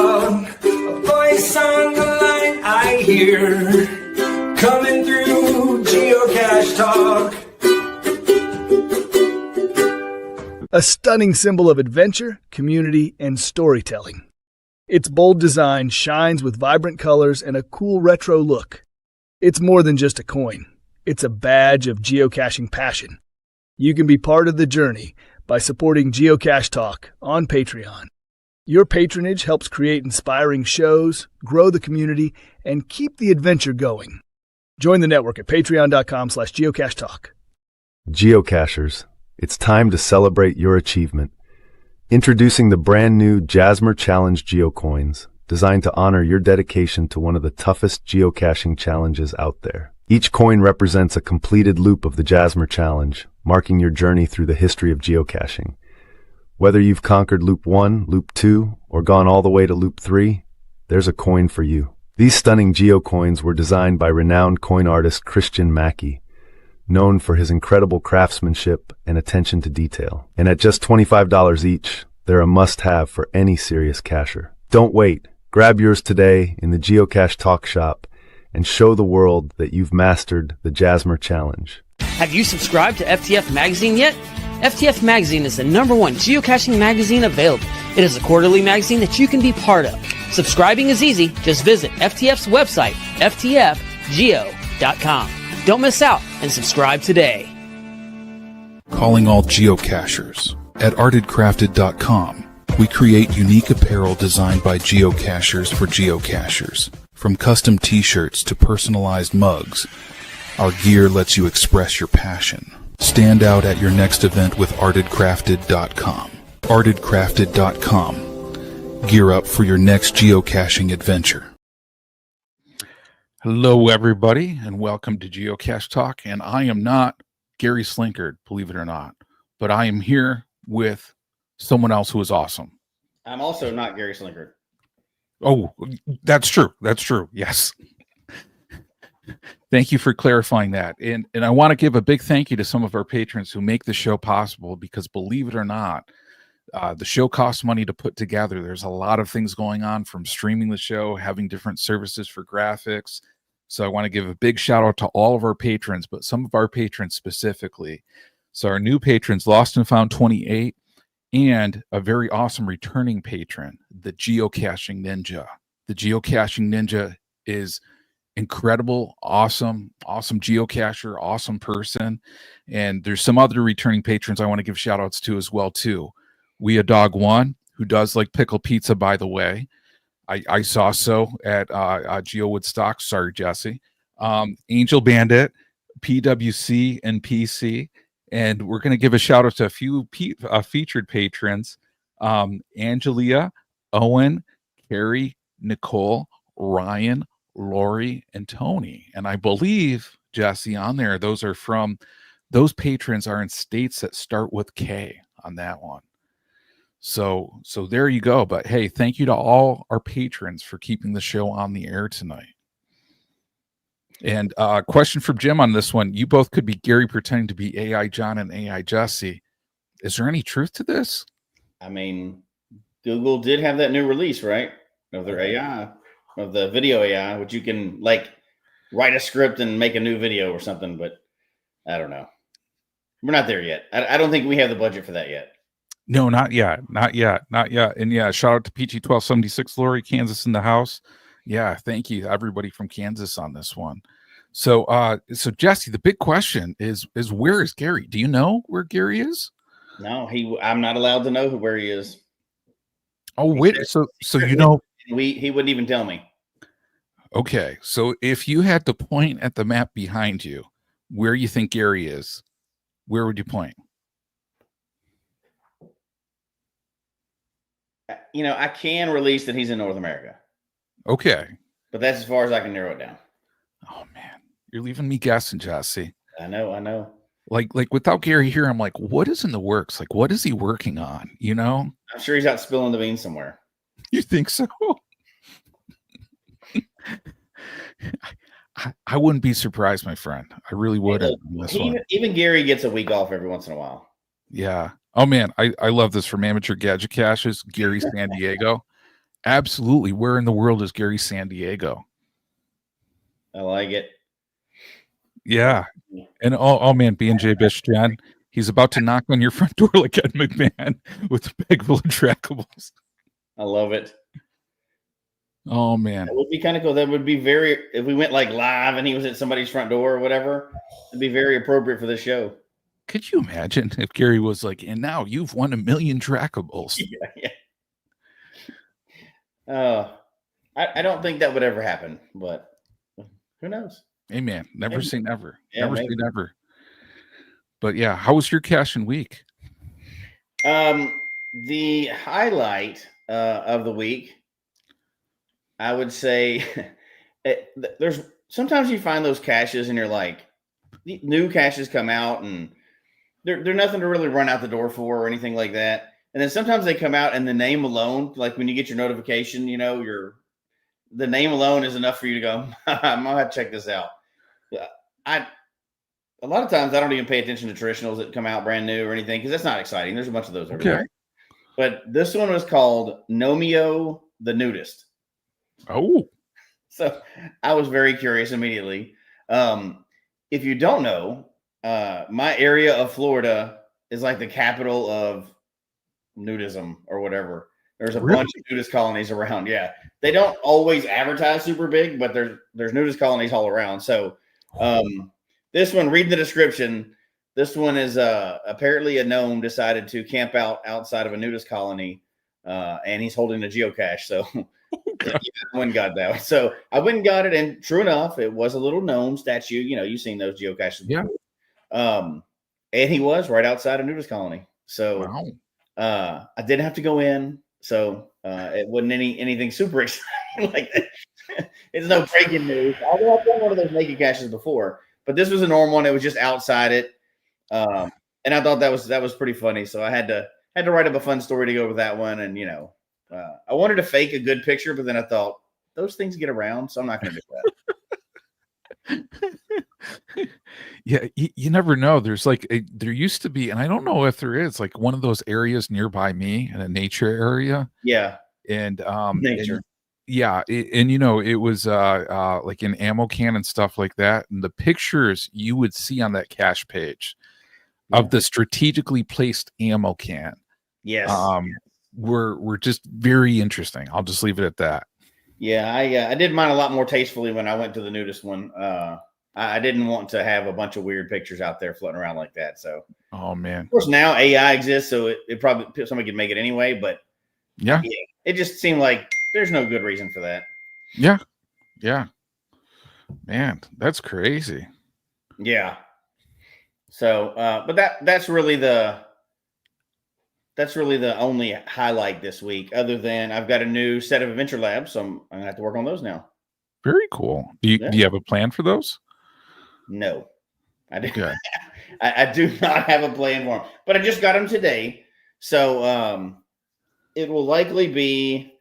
Talk, a voice on the line I hear, coming through Geocache Talk. A stunning symbol of adventure, community, and storytelling. Its bold design shines with vibrant colors and a cool retro look. It's more than just a coin. It's a badge of geocaching passion. You can be part of the journey by supporting Geocache Talk on Patreon. Your patronage helps create inspiring shows, grow the community, and keep the adventure going. Join the network at patreon.com/geocachetalk. Geocachers, it's time to celebrate your achievement. Introducing the brand new Jasmer Challenge Geocoins, designed to honor your dedication to one of the toughest geocaching challenges out there. Each coin represents a completed loop of the Jasmer Challenge, marking your journey through the history of geocaching. Whether you've conquered Loop 1, Loop 2, or gone all the way to Loop 3, there's a coin for you. These stunning geocoins were designed by renowned coin artist Christian Mackey, known for his incredible craftsmanship and attention to detail. And at just $25 each, they're a must-have for any serious cacher. Don't wait. Grab yours today in the Geocache Talk shop and show the world that you've mastered the Jasmer Challenge. Have you subscribed to FTF Magazine yet? FTF Magazine is the #1 geocaching magazine available. It is a quarterly magazine that you can be part of. Subscribing is easy. Just visit FTF's website, ftfgeo.com. Don't miss out and subscribe today. Calling all geocachers. At artedcrafted.com, we create unique apparel designed by geocachers for geocachers. From custom t-shirts to personalized mugs, our gear lets you express your passion. Stand out at your next event with artedcrafted.com. artedcrafted.com. Gear up for your next geocaching adventure. Hello, everybody, and welcome to Geocache Talk. And I am not Gary Slinkard, believe it or not, but I am here with someone else who is awesome. I'm also not Gary Slinkard. Oh, that's true. That's true. Yes. Thank you for clarifying that. And I want to give a big thank you to some of our patrons who make the show possible, because believe it or not, the show costs money to put together. There's a lot of things going on, from streaming the show, having different services for graphics. So I want to give a big shout out to all of our patrons, but some of our patrons specifically. So our new patrons, Lost and Found 28, and a very awesome returning patron, the Geocaching Ninja. The Geocaching Ninja is incredible, awesome geocacher, awesome person. And there's some other returning patrons I want to give shout outs to as well too. We a Dog One, who does like pickle pizza, by the way. I saw so at Geo Woodstock. Sorry, Jesse. Angel Bandit, PWC, and PC. And we're going to give a shout out to a few featured patrons. Angelia, Owen, Carrie, Nicole, Ryan, Lori, and Tony. And I believe, Jesse, on there, those patrons are in states that start with K on that one. So there you go. But hey, thank you to all our patrons for keeping the show on the air tonight. And question from Jim on this one. You both could be Gary pretending to be AI John and AI Jesse. Is there any truth to this? I mean, Google did have that new release, right? Of their AI, of the video AI, which you can like write a script and make a new video or something. But I don't know. We're not there yet. I don't think we have the budget for that yet. No, not yet. And yeah, shout out to PG1276, Lori, Kansas in the house. Yeah, thank you everybody from Kansas on this one. So Jesse, the big question is where is Gary? Do you know where Gary is? No, I'm not allowed to know where he is. Oh, wait, so you know, he wouldn't even tell me. Okay, so if you had to point at the map behind you, where you think Gary is, where would you point? You know, I can release that he's in North America. Okay. But that's as far as I can narrow it down. Oh, man. You're leaving me guessing, Jesse. I know. Like without Gary here, I'm like, what is in the works? Like, what is he working on? You know? I'm sure he's out spilling the beans somewhere. You think so? I wouldn't be surprised, my friend. I really wouldn't. Even Gary gets a week off every once in a while. Yeah. Oh, man. I love this from Amateur Gadget Caches, Gary San Diego. Absolutely. Where in the world is Gary San Diego? I like it. Yeah. And oh man, B&J Bish Jen, he's about to knock on your front door like Ed McMahon with a bag full of trackables. I love it. Oh man. That would be kind of cool. That would be very, if we went like live and he was at somebody's front door or whatever, it'd be very appropriate for this show. Could you imagine if Gary was like, and now you've won 1 million trackables? Yeah. I don't think that would ever happen, but who knows? Hey man, never say never. Yeah, never maybe. say never. But yeah, how was your caching week? The highlight of the week, I would say, there's sometimes you find those caches and you're like, new caches come out and they're nothing to really run out the door for or anything like that. And then sometimes they come out and the name alone, like when you get your notification, you know, the name alone is enough for you to go, I'm gonna have to check this out. A lot of times I don't even pay attention to traditionals that come out brand new or anything because that's not exciting. There's a bunch of those everywhere. Okay. But this one was called Nomeo the Nudist. Oh. So I was very curious immediately. If you don't know, my area of Florida is like the capital of nudism or whatever. There's a bunch of nudist colonies around. Yeah. They don't always advertise super big, but there's nudist colonies all around. So this one, read the description. This one is apparently a gnome decided to camp out outside of a nudist colony, and he's holding a geocache. So yeah, I went and got that one. So I went and got it, and true enough, it was a little gnome statue. You know, you've seen those geocaches before. Yeah. And he was right outside a nudist colony. So I didn't have to go in. So it wasn't anything super exciting like that. It's no breaking news. Although I've done one of those naked caches before, but this was a normal one. It was just outside it. And I thought that was pretty funny. So I had to write up a fun story to go with that one. And, you know, I wanted to fake a good picture, but then I thought those things get around, so I'm not going to do that. Yeah, you never know. There's like there used to be, and I don't know if there is, like one of those areas nearby me in a nature area. Yeah, and nature. And you know, it was like an ammo can and stuff like that, and the pictures you would see on that cache page of the strategically placed ammo can. Yes. Were just very interesting. I'll just leave it at that. Yeah, I did mine a lot more tastefully when I went to the nudist one. I didn't want to have a bunch of weird pictures out there floating around like that. So, oh man, of course now AI exists, so it probably somebody could make it anyway. But yeah, it just seemed like there's no good reason for that. Yeah, man, that's crazy. Yeah. So, but that's really the only highlight this week, other than I've got a new set of adventure labs, so I'm gonna have to work on those now. Very cool. Do you have a plan for those? No, I do. Okay. I do not have a plan for them, but I just got them today, so it will likely be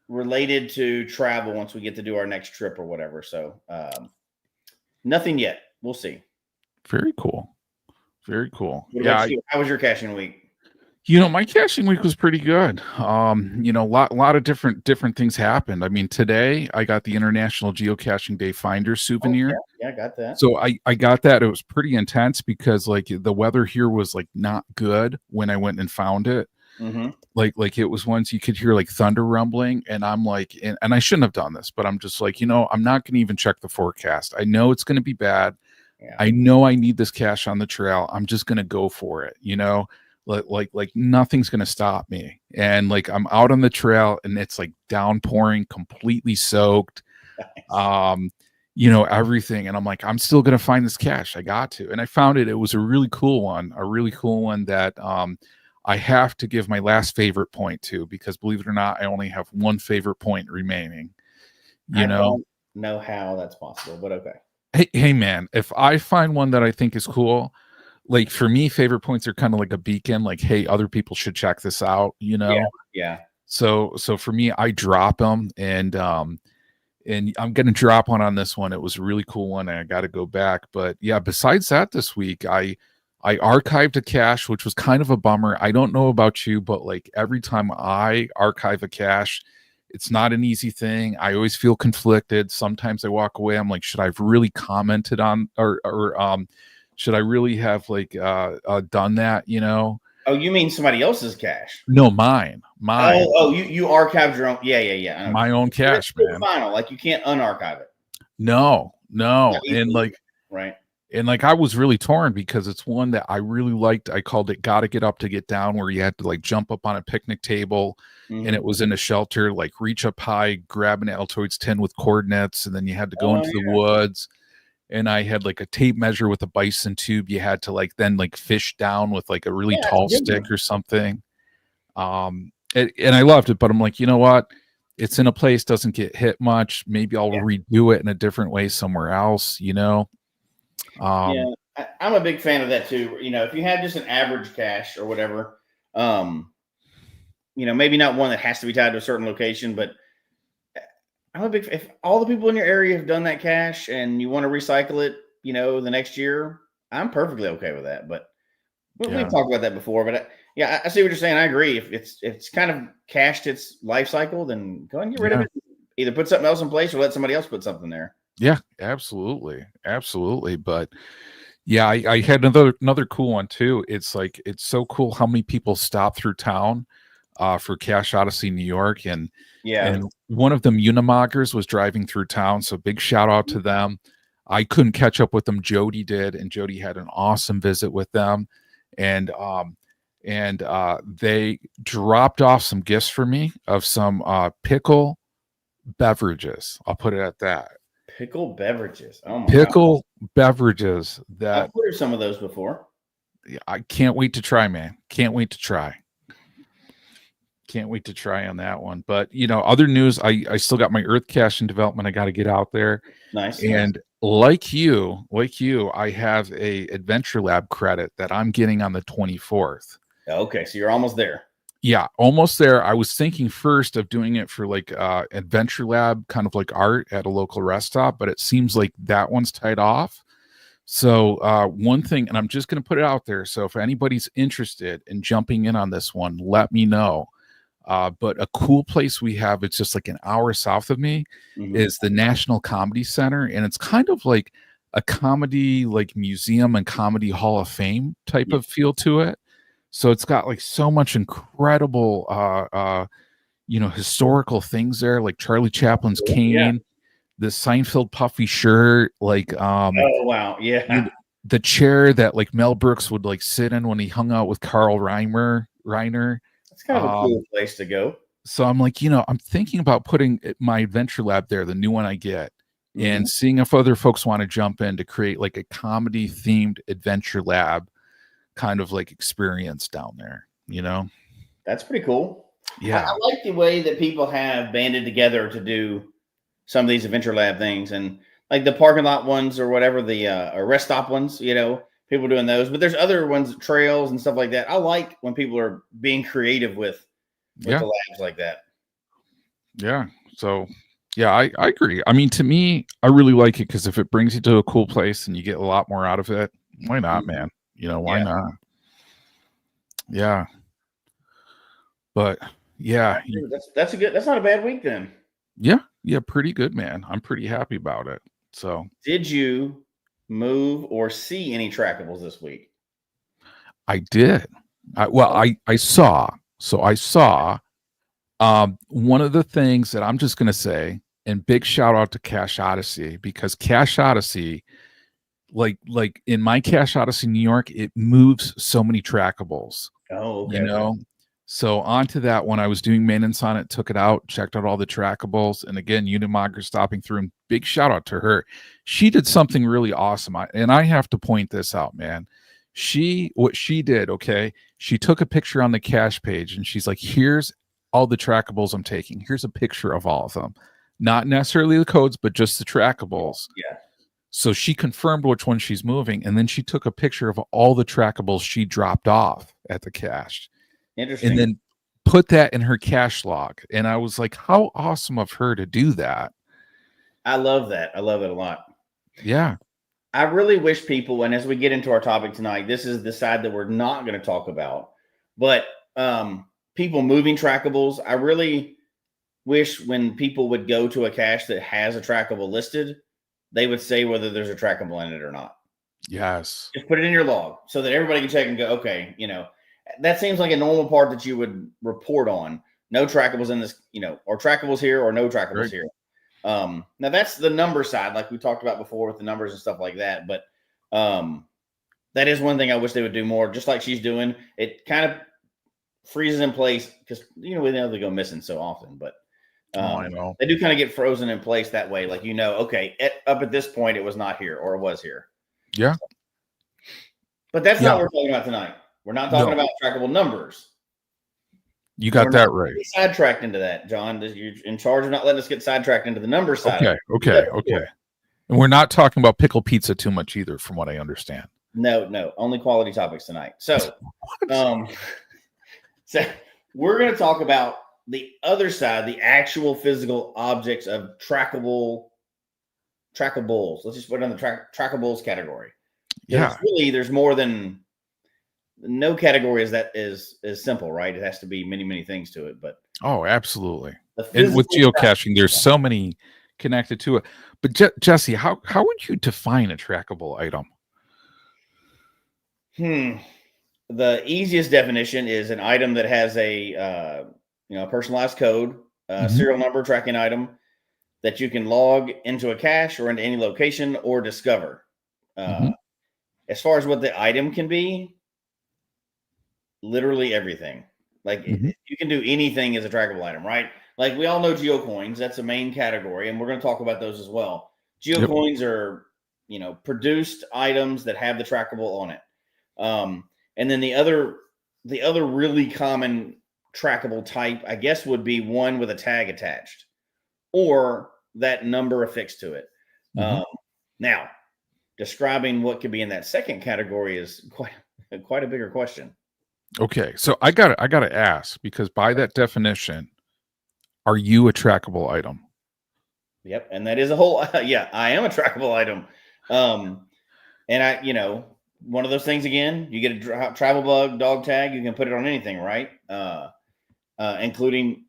related to travel once we get to do our next trip or whatever. So nothing yet. We'll see. Very cool. Very cool. What about you? How was your caching week? You know, my caching week was pretty good. You know, lot of different things happened. I mean, today I got the International Geocaching Day Finder souvenir. Oh, yeah, I got that. So I got that. It was pretty intense because like the weather here was like not good when I went and found it. Mm-hmm. Like it was once you could hear like thunder rumbling, and I'm like, and I shouldn't have done this, but I'm just like, you know, I'm not going to even check the forecast. I know it's going to be bad. Yeah. I know I need this cache on the trail. I'm just going to go for it. You know. Like nothing's gonna stop me, and like I'm out on the trail and it's like downpouring, completely soaked. Nice. You know, everything, and I'm like, I'm still gonna find this cache. I got to, and I found it. It was a really cool one that I have to give my last favorite point to, because believe it or not, I only have one favorite point remaining. You don't know how that's possible, but okay. Hey man, if I find one that I think is cool, like for me, favorite points are kind of like a beacon, like, hey, other people should check this out, you know? Yeah. So for me, I drop them, and I'm going to drop one on this one. It was a really cool one, and I got to go back. But yeah, besides that, this week, I archived a cache, which was kind of a bummer. I don't know about you, but like every time I archive a cache, It's not an easy thing. I always feel conflicted. Sometimes I walk away. I'm like, should I have really commented on, or should I really have like done that? You know? Oh, you mean somebody else's cache? No, mine. You archived your own. Yeah. I know. My own cache, man. Final, like you can't unarchive it. No, Easy, and like right. And like I was really torn because it's one that I really liked. I called it Gotta Get Up to Get Down, where you had to like jump up on a picnic table and it was in a shelter, like reach up high, grab an Altoids tin with coordinates, and then you had to go into the woods. And I had like a tape measure with a bison tube. You had to like then like fish down with like a really tall stick or something. And I loved it, but I'm like, you know what? It's in a place, doesn't get hit much. Maybe I'll redo it in a different way somewhere else, you know? I'm a big fan of that too. You know, if you have just an average cache or whatever, you know, maybe not one that has to be tied to a certain location, but if all the people in your area have done that cache and you want to recycle it, you know, the next year, I'm perfectly okay with that. But we've talked about that before, but I see what you're saying. I agree. If it's kind of cached its life cycle, then go ahead and get rid of it. Either put something else in place or let somebody else put something there. Yeah, absolutely. But yeah, I had another cool one too. It's like, it's so cool how many people stop through town for Cache Odyssey New York. And one of them, Unimoggers, was driving through town. So big shout out to them. I couldn't catch up with them. Jody did. And Jody had an awesome visit with them. And they dropped off some gifts for me of some pickle beverages. I'll put it at that. Pickle beverages. Oh my God. Beverages that I've ordered some of those before. I can't wait to try, man. Can't wait to try on that one. But you know, other news, I still got my Earth cache in development. I got to get out there. Nice. And like you, I have a Adventure Lab credit that I'm getting on the 24th. Okay, so you're almost there. Yeah, almost there. I was thinking first of doing it for like Adventure Lab, kind of like art at a local rest stop, but it seems like that one's tied off. So one thing, and I'm just going to put it out there. So if anybody's interested in jumping in on this one, let me know. But a cool place we have, it's just like an hour south of me, is the National Comedy Center. And it's kind of like a comedy, like museum and comedy hall of fame type of feel to it. So it's got like so much incredible, you know, historical things there, like Charlie Chaplin's cane, the Seinfeld puffy shirt, like, oh wow, yeah, the chair that like Mel Brooks would like sit in when he hung out with Carl Reiner. That's kind of a cool place to go. So I'm like, you know, I'm thinking about putting my Adventure Lab there, the new one I get, and seeing if other folks want to jump in to create like a comedy themed Adventure Lab kind of like experience down there, you know? That's pretty cool. Yeah. I like the way that people have banded together to do some of these Adventure Lab things, and like the parking lot ones or whatever, the or rest stop ones, you know, people doing those, but there's other ones, trails and stuff like that. I like when people are being creative with the labs like that. Yeah. So yeah, I agree. I mean, to me, I really like it because if it brings you to a cool place and you get a lot more out of it, why not, man? You know, why not? Yeah. But yeah, that's not a bad week then. Yeah, pretty good, man. I'm pretty happy about it. So did you move or see any trackables this week? I did. I saw. So I saw one of the things that I'm just gonna say, and big shout out to Cache Odyssey, because Cache Odyssey, like in my Cache Odyssey New York, it moves so many trackables. Oh, okay. You know, so onto that, when I was doing maintenance on it, took it out, checked out all the trackables, and again, Unimogger stopping through, and big shout out to her. She did something really awesome, and I have to point this out, man. What she did, okay, she took a picture on the cache page, and she's like, here's all the trackables I'm taking. Here's a picture of all of them, not necessarily the codes, but just the trackables. Yeah. So she confirmed which one she's moving, and then she took a picture of all the trackables she dropped off at the cache. Interesting. And then put that in her cache log. And I was like, how awesome of her to do that. I love that. I love it a lot. Yeah. I really wish people, and as we get into our topic tonight, this is the side that we're not going to talk about, but people moving trackables, I really wish when people would go to a cache that has a trackable listed, they would say whether there's a trackable in it or not. Yes. Just put it in your log so that everybody can check and go, okay, that seems like a normal part that you would report on. No trackables in this, or trackables here or no trackables here. Now that's the number side, like we talked about before with the numbers and stuff like that. But that is one thing I wish they would do more, just like she's doing. It kind of freezes in place because, we know they go missing so often, but I know. They do kind of get frozen in place that way. Like, okay, up at this point, it was not here or it was here. Yeah. But that's not what we're talking about tonight. We're not talking about trackable numbers. You got that right. Sidetracked into that, John. You're in charge of not letting us get sidetracked into the number side. Okay. And we're not talking about pickle pizza too much either, from what I understand. No, only quality topics tonight. So, so we're going to talk about the other side, the actual physical objects of trackables. Let's just put it on the trackables category. Yeah. There's more than no category is simple, right? It has to be many, many things to it. But absolutely. And with geocaching, there's so many connected to it. But Jesse, how would you define a trackable item? The easiest definition is an item that has a personalized code, serial number tracking item that you can log into a cache or into any location or discover. As far as what the item can be, literally everything. Like you can do anything as a trackable item, right? Like we all know geocoins. That's a main category, and we're going to talk about those as well. Geocoins are, produced items that have the trackable on it. And then the other really common trackable type, I guess, would be one with a tag attached or that number affixed to it. Now, describing what could be in that second category is quite a bigger question. Okay, so I gotta ask, because by that definition, are you a trackable item? Yep, and that is a whole I am a trackable item. And I, one of those things again, you get a travel bug dog tag, you can put it on anything, right? Including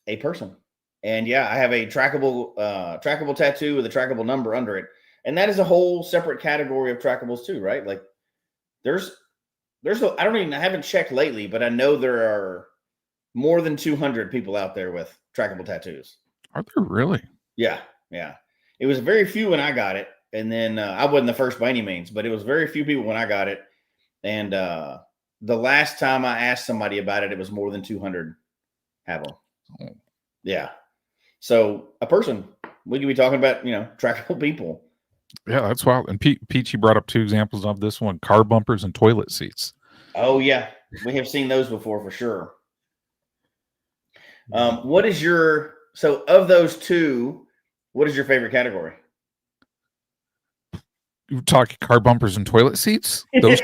a person. And I have a trackable tattoo with a trackable number under it. And that is a whole separate category of trackables too, right? Like I haven't checked lately, but I know there are more than 200 people out there with trackable tattoos. Are there really? Yeah. It was very few when I got it. And then I wasn't the first by any means, but it was very few people when I got it. And the last time I asked somebody about it, it was more than 200 have them. Oh. Yeah. So a person, we could be talking about, trackable people. Yeah, that's wild. And Peachy brought up two examples of this one: car bumpers and toilet seats. Oh yeah, we have seen those before for sure. What is so of those two, what is your favorite category? You talking car bumpers and toilet seats? Those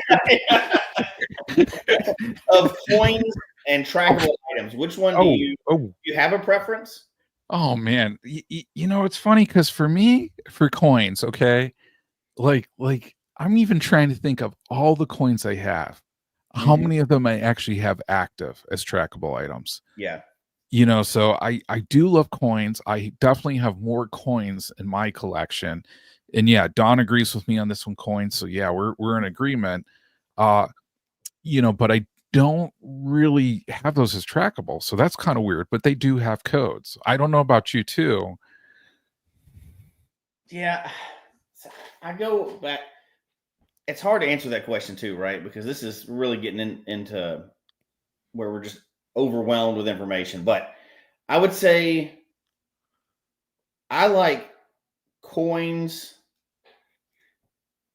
of coins and trackable items. Which one do you have a preference? Oh man, it's funny because for me, for coins, okay, like I'm even trying to think of all the coins I have. How many of them I actually have active as trackable items? Yeah. So I do love coins. I definitely have more coins in my collection. And Don agrees with me on this one, coins. So we're in agreement. But I don't really have those as trackable. So that's kind of weird, but they do have codes. I don't know about you too. Yeah. I go back. It's hard to answer that question too, right? Because this is really getting into where we're just overwhelmed with information. But I would say I like coins.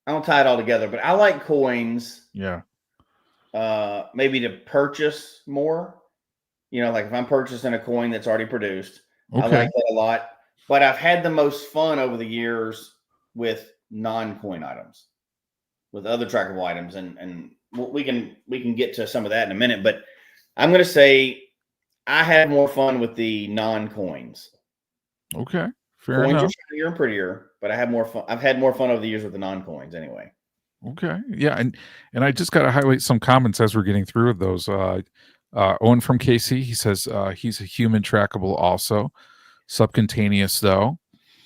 I don't tie it all together, but I like coins. Yeah. Maybe to purchase more. Like if I'm purchasing a coin that's already produced, I like that a lot. But I've had the most fun over the years with non-coin items, with other trackable items, and we can get to some of that in a minute. But I'm going to say I had more fun with the non-coins. Okay, fair coins enough. Are shinier and prettier, but I have more fun. I've had more fun over the years with the non-coins anyway. Okay, yeah, and I just got to highlight some comments as we're getting through those. Owen from KC, he says he's a human trackable also. Subcutaneous though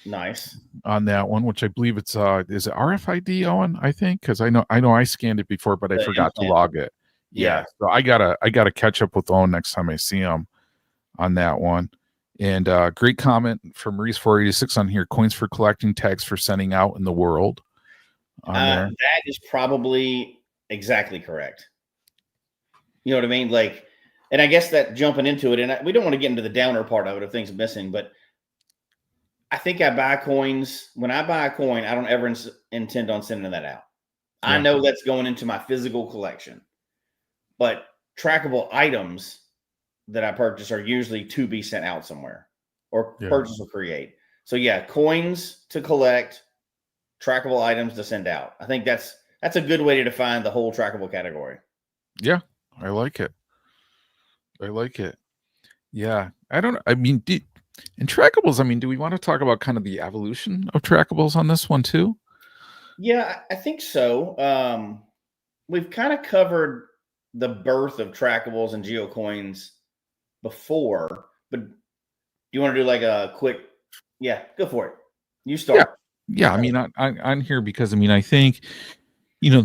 Nice. on that one, which I believe it's is it RFID, Owen? I think, because I know I scanned it before, but I The forgot to implant. log it. Yeah. So I gotta catch up with Owen next time I see him on that one. And great comment from Maurice 486 on here. Coins for collecting, tags for sending out in the world. On there. That is probably exactly correct. You know what I mean? Like, and I guess that jumping into it, and we don't want to get into the downer part of it if things are missing, but I think I buy coins. When I buy a coin, I don't ever intend on sending that out. I know that's going into my physical collection, but trackable items that I purchase are usually to be sent out somewhere or purchase or create. So yeah, coins to collect, trackable items to send out. I think that's a good way to define the whole trackable category. Yeah, I like it. Yeah, I mean, in trackables, I mean, do we want to talk about kind of the evolution of trackables on this one too? Yeah, I think so. We've kind of covered the birth of trackables and geocoins before, but do you want to do like a quick? Yeah, go for it. You start. Yeah. I mean, I'm here because I mean, I think,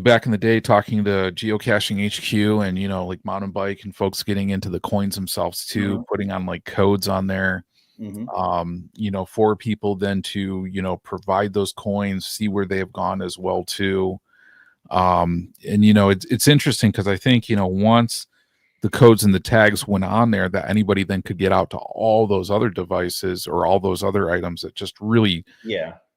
back in the day, talking to Geocaching HQ and like Mountain Bike and folks getting into the coins themselves too, putting on like codes on there. For people then to provide those coins, see where they have gone as well too. And it's interesting because I think once the codes and the tags went on there, that anybody then could get out to all those other devices or all those other items that just really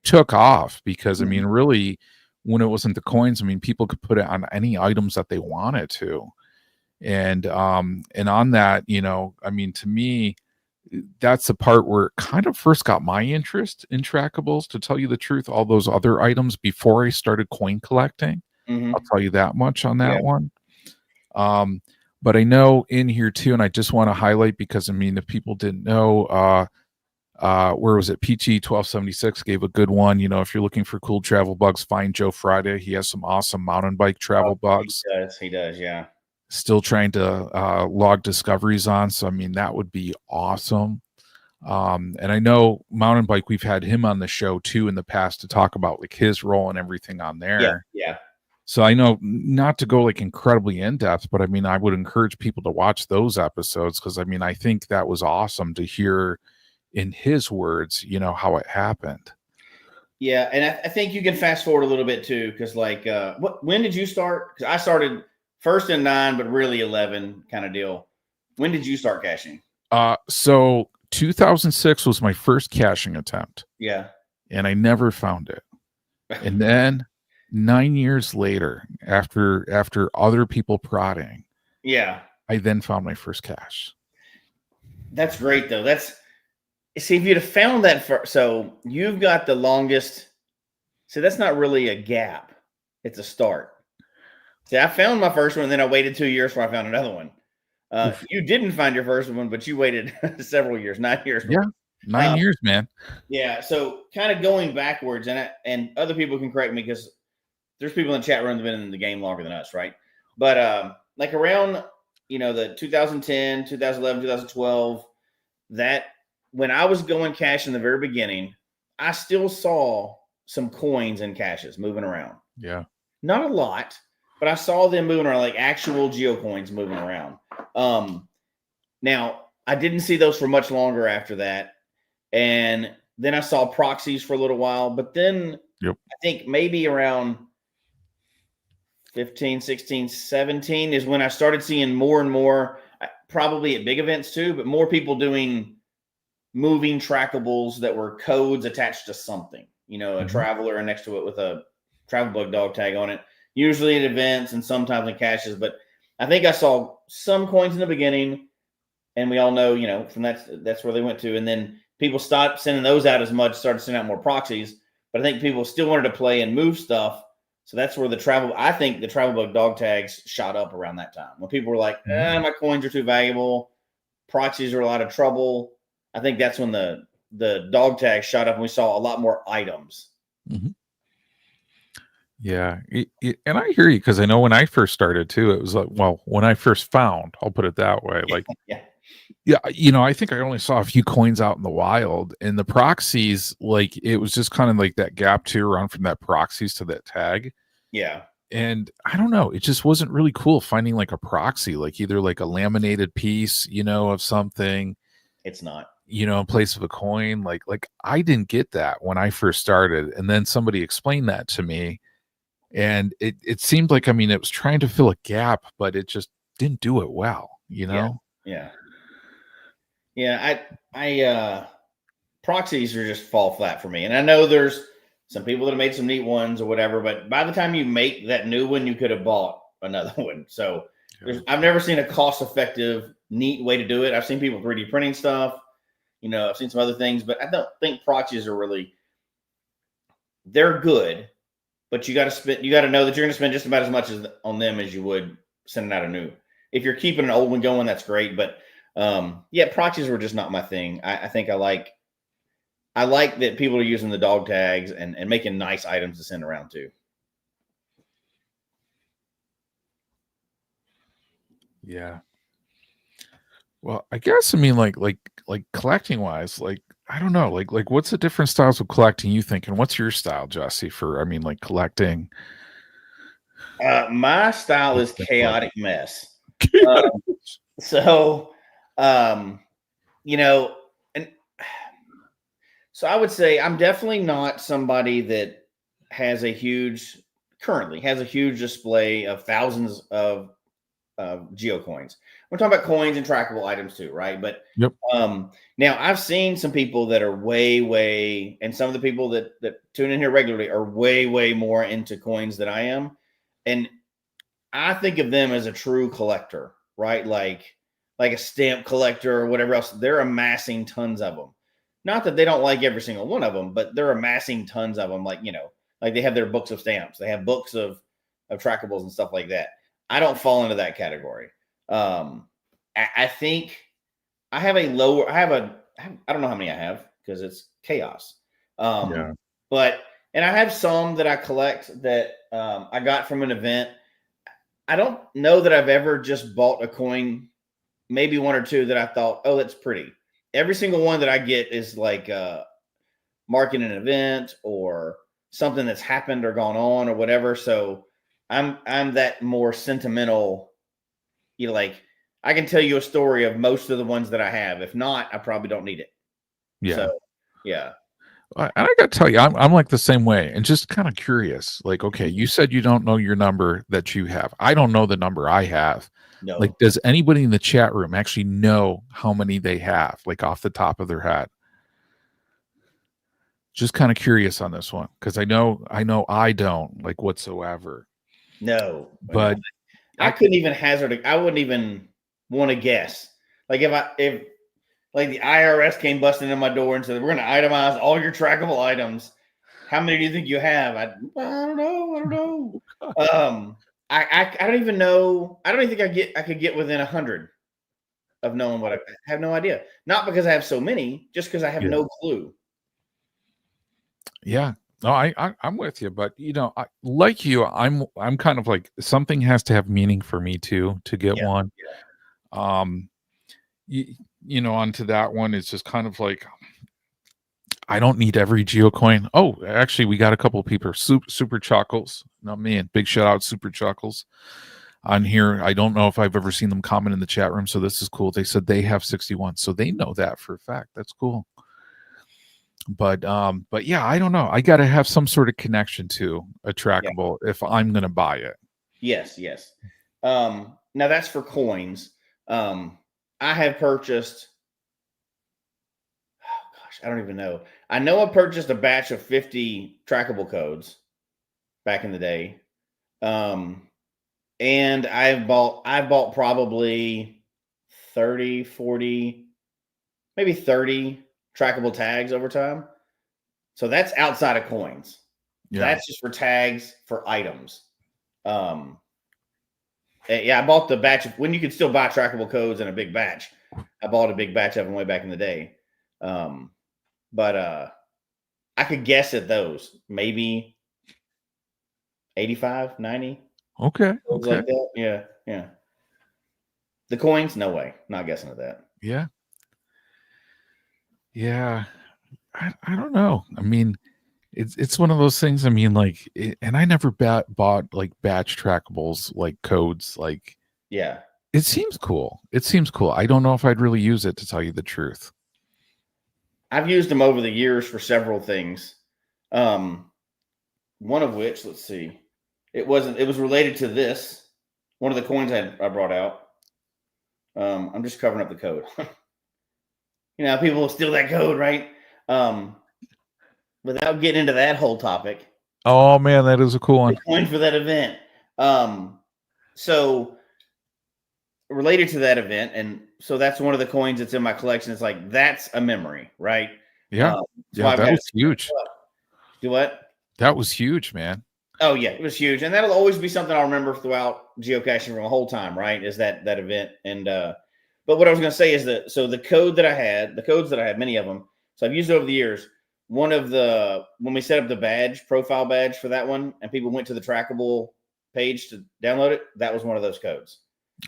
took off. Because I mean, really, when it wasn't the coins, I mean, people could put it on any items that they wanted to. And on that, I mean, to me, that's the part where it kind of first got my interest in trackables, to tell you the truth. All those other items before I started coin collecting, I'll tell you that much on that one. But I know in here too, and I just want to highlight, because I mean, if people didn't know, where was it? PT 1276 gave a good one. If you're looking for cool travel bugs, find Joe Friday. He has some awesome mountain bike travel bugs. He does, yeah. Still trying to log discoveries on. So I mean, that would be awesome. And I know mountain bike, we've had him on the show too in the past to talk about like his role and everything on there. Yeah. So I know, not to go like incredibly in depth, but I mean, I would encourage people to watch those episodes, because I mean, I think that was awesome to hear in his words, how it happened. Yeah, and I think you can fast forward a little bit too, because like, when did you start? Because I started first in 9, but really 11 kind of deal. When did you start caching? So 2006 was my first caching attempt. Yeah, and I never found it. And then 9 years later, after other people prodding, I then found my first cache. That's great though. See, if you'd have found that so you've got the longest. See, that's not really a gap. It's a start. See, I found my first one, and then I waited 2 years before I found another one. You didn't find your first one, but you waited several years, 9 years. Yeah, 9 years, man. Yeah, so kind of going backwards, and other people can correct me, because there's people in the chat room that have been in the game longer than us, right? But like around the 2010, 2011, 2012, that when I was going cache in the very beginning, I still saw some coins and caches moving around. Yeah, not a lot, but I saw them moving around, like actual geocoins moving around. Now I didn't see those for much longer after that, and then I saw proxies for a little while. But then I think maybe around 15, 16, 17 is when I started seeing more and more, probably at big events too, but more people doing moving trackables that were codes attached to something, a traveler, and next to it with a travel bug dog tag on it, usually at events and sometimes in caches. But I think I saw some coins in the beginning, and we all know, from that's where they went to. And then people stopped sending those out as much, started sending out more proxies. But I think people still wanted to play and move stuff. So that's where I think the travel bug dog tags shot up around that time, when people were like, my coins are too valuable. Proxies are a lot of trouble. I think that's when the dog tags shot up, and we saw a lot more items. Yeah, and I hear you because I know when I first started too, it was like, well, when I first found, I'll put it that way, like, Yeah. yeah, I think I only saw a few coins out in the wild, and the proxies, like, it was just kind of like that gap to run from that proxies to that tag. Yeah. And I don't know, it just wasn't really cool finding like a proxy, like either like a laminated piece, of something, It's not. in place of a coin. Like I didn't get that when I first started. And then somebody explained that to me. And it seemed like, I mean, it was trying to fill a gap, but it just didn't do it well, Yeah. Yeah. Yeah. Proxies are just fall flat for me. And I know there's some people that have made some neat ones or whatever, but by the time you make that new one, you could have bought another one. So I've never seen a cost effective, neat way to do it. I've seen people 3D printing stuff, I've seen some other things, but I don't think proxies are really, they're good, but you got to know that you're going to spend just about as much on them as you would sending out a new. If you're keeping an old one going, that's great. But proxies were just not my thing. I think I like that people are using the dog tags and making nice items to send around too. Yeah. Well, I guess, I mean, like collecting wise, like, I don't know, like what's the different styles of collecting you think, and what's your style, Jesse, for, I mean, like collecting? My style is chaotic mess. So, and so I would say I'm definitely not somebody that currently has a huge display of thousands of geocoins. We're talking about coins and trackable items too, right? But Yep. now I've seen some people that are way, and some of the people that tune in here regularly are way more into coins than I am. And I think of them as a true collector, right? Like a stamp collector or whatever else. They're amassing tons of them. Not that they don't like every single one of them, but they're amassing tons of them. Like, like they have their books of stamps. They have books of trackables and stuff like that. I don't fall into that category. I think I have I don't know how many I have because it's chaos. Yeah. And I have some that I collect that I got from an event. I don't know that I've ever just bought a coin, maybe one or two that I thought, oh, that's pretty. Every single one that I get is like marking an event or something that's happened or gone on or whatever. So I'm that more sentimental, like I can tell you a story of most of the ones that I have. If not, I probably don't need it. Yeah. So, yeah. And I got to tell you, I'm like the same way, and just kind of curious. Like, okay, you said you don't know your number that you have. I don't know the number I have. No. Like, does anybody in the chat room actually know how many they have, like off the top of their head? Just kind of curious on this one because I know I don't like whatsoever. No, but I couldn't even hazard. I wouldn't even want to guess. Like if like the IRS came busting in my door and said, we're going to itemize all your trackable items. How many do you think you have? I don't know. I don't even know. I don't even think I could get within 100 of knowing what I have no idea. Not because I have so many, just because I have no clue. Yeah. No, I'm with you, but like you, I'm kind of like something has to have meaning for me too to get one. Onto that one, it's just kind of like I don't need every geocoin. Oh, actually, we got a couple of people super chuckles. Not me, and big shout out super chuckles on here. I don't know if I've ever seen them comment in the chat room, so this is cool. They said they have 61, so they know that for a fact. That's cool. But yeah, I don't know. I got to have some sort of connection to a trackable if I'm going to buy it. Yes. Now that's for coins. I have purchased. Oh gosh, I don't even know. I know I purchased a batch of 50 trackable codes back in the day, and I bought probably 30, 40, maybe 30 trackable tags over time. So that's outside of coins. Yeah. That's just for tags for items. I bought the batch of when you could still buy trackable codes in a big batch. I bought a big batch of them way back in the day. But I could guess at those maybe 85, 90. Okay. Things Okay. like that. Yeah. Yeah. The coins, no way. Not guessing at that. Yeah. Yeah. I don't know. I mean, it's one of those things. I mean, like, and I never bought like batch trackables, like codes. Like, Yeah. it seems cool. It seems cool. I don't know if I'd really use it, to tell you the truth. I've used them over the years for several things. One of which, let's see, it was related to this. One of the coins I brought out. I'm just covering up the code. People will steal that code, right? Without getting into that whole topic. Oh man, that is a cool one. The coin for that event. So related to that event, and so that's one of the coins that's in my collection. It's like, that's a memory, right? Yeah. So That was huge. Do what? That was huge, man. Oh yeah, it was huge, and that'll always be something I'll remember throughout geocaching for the whole time. Right? Is that event? And but what I was going to say is that the codes that I had, many of them. So I've used it over the years. When we set up the profile badge for that one, and people went to the trackable page to download it, that was one of those codes.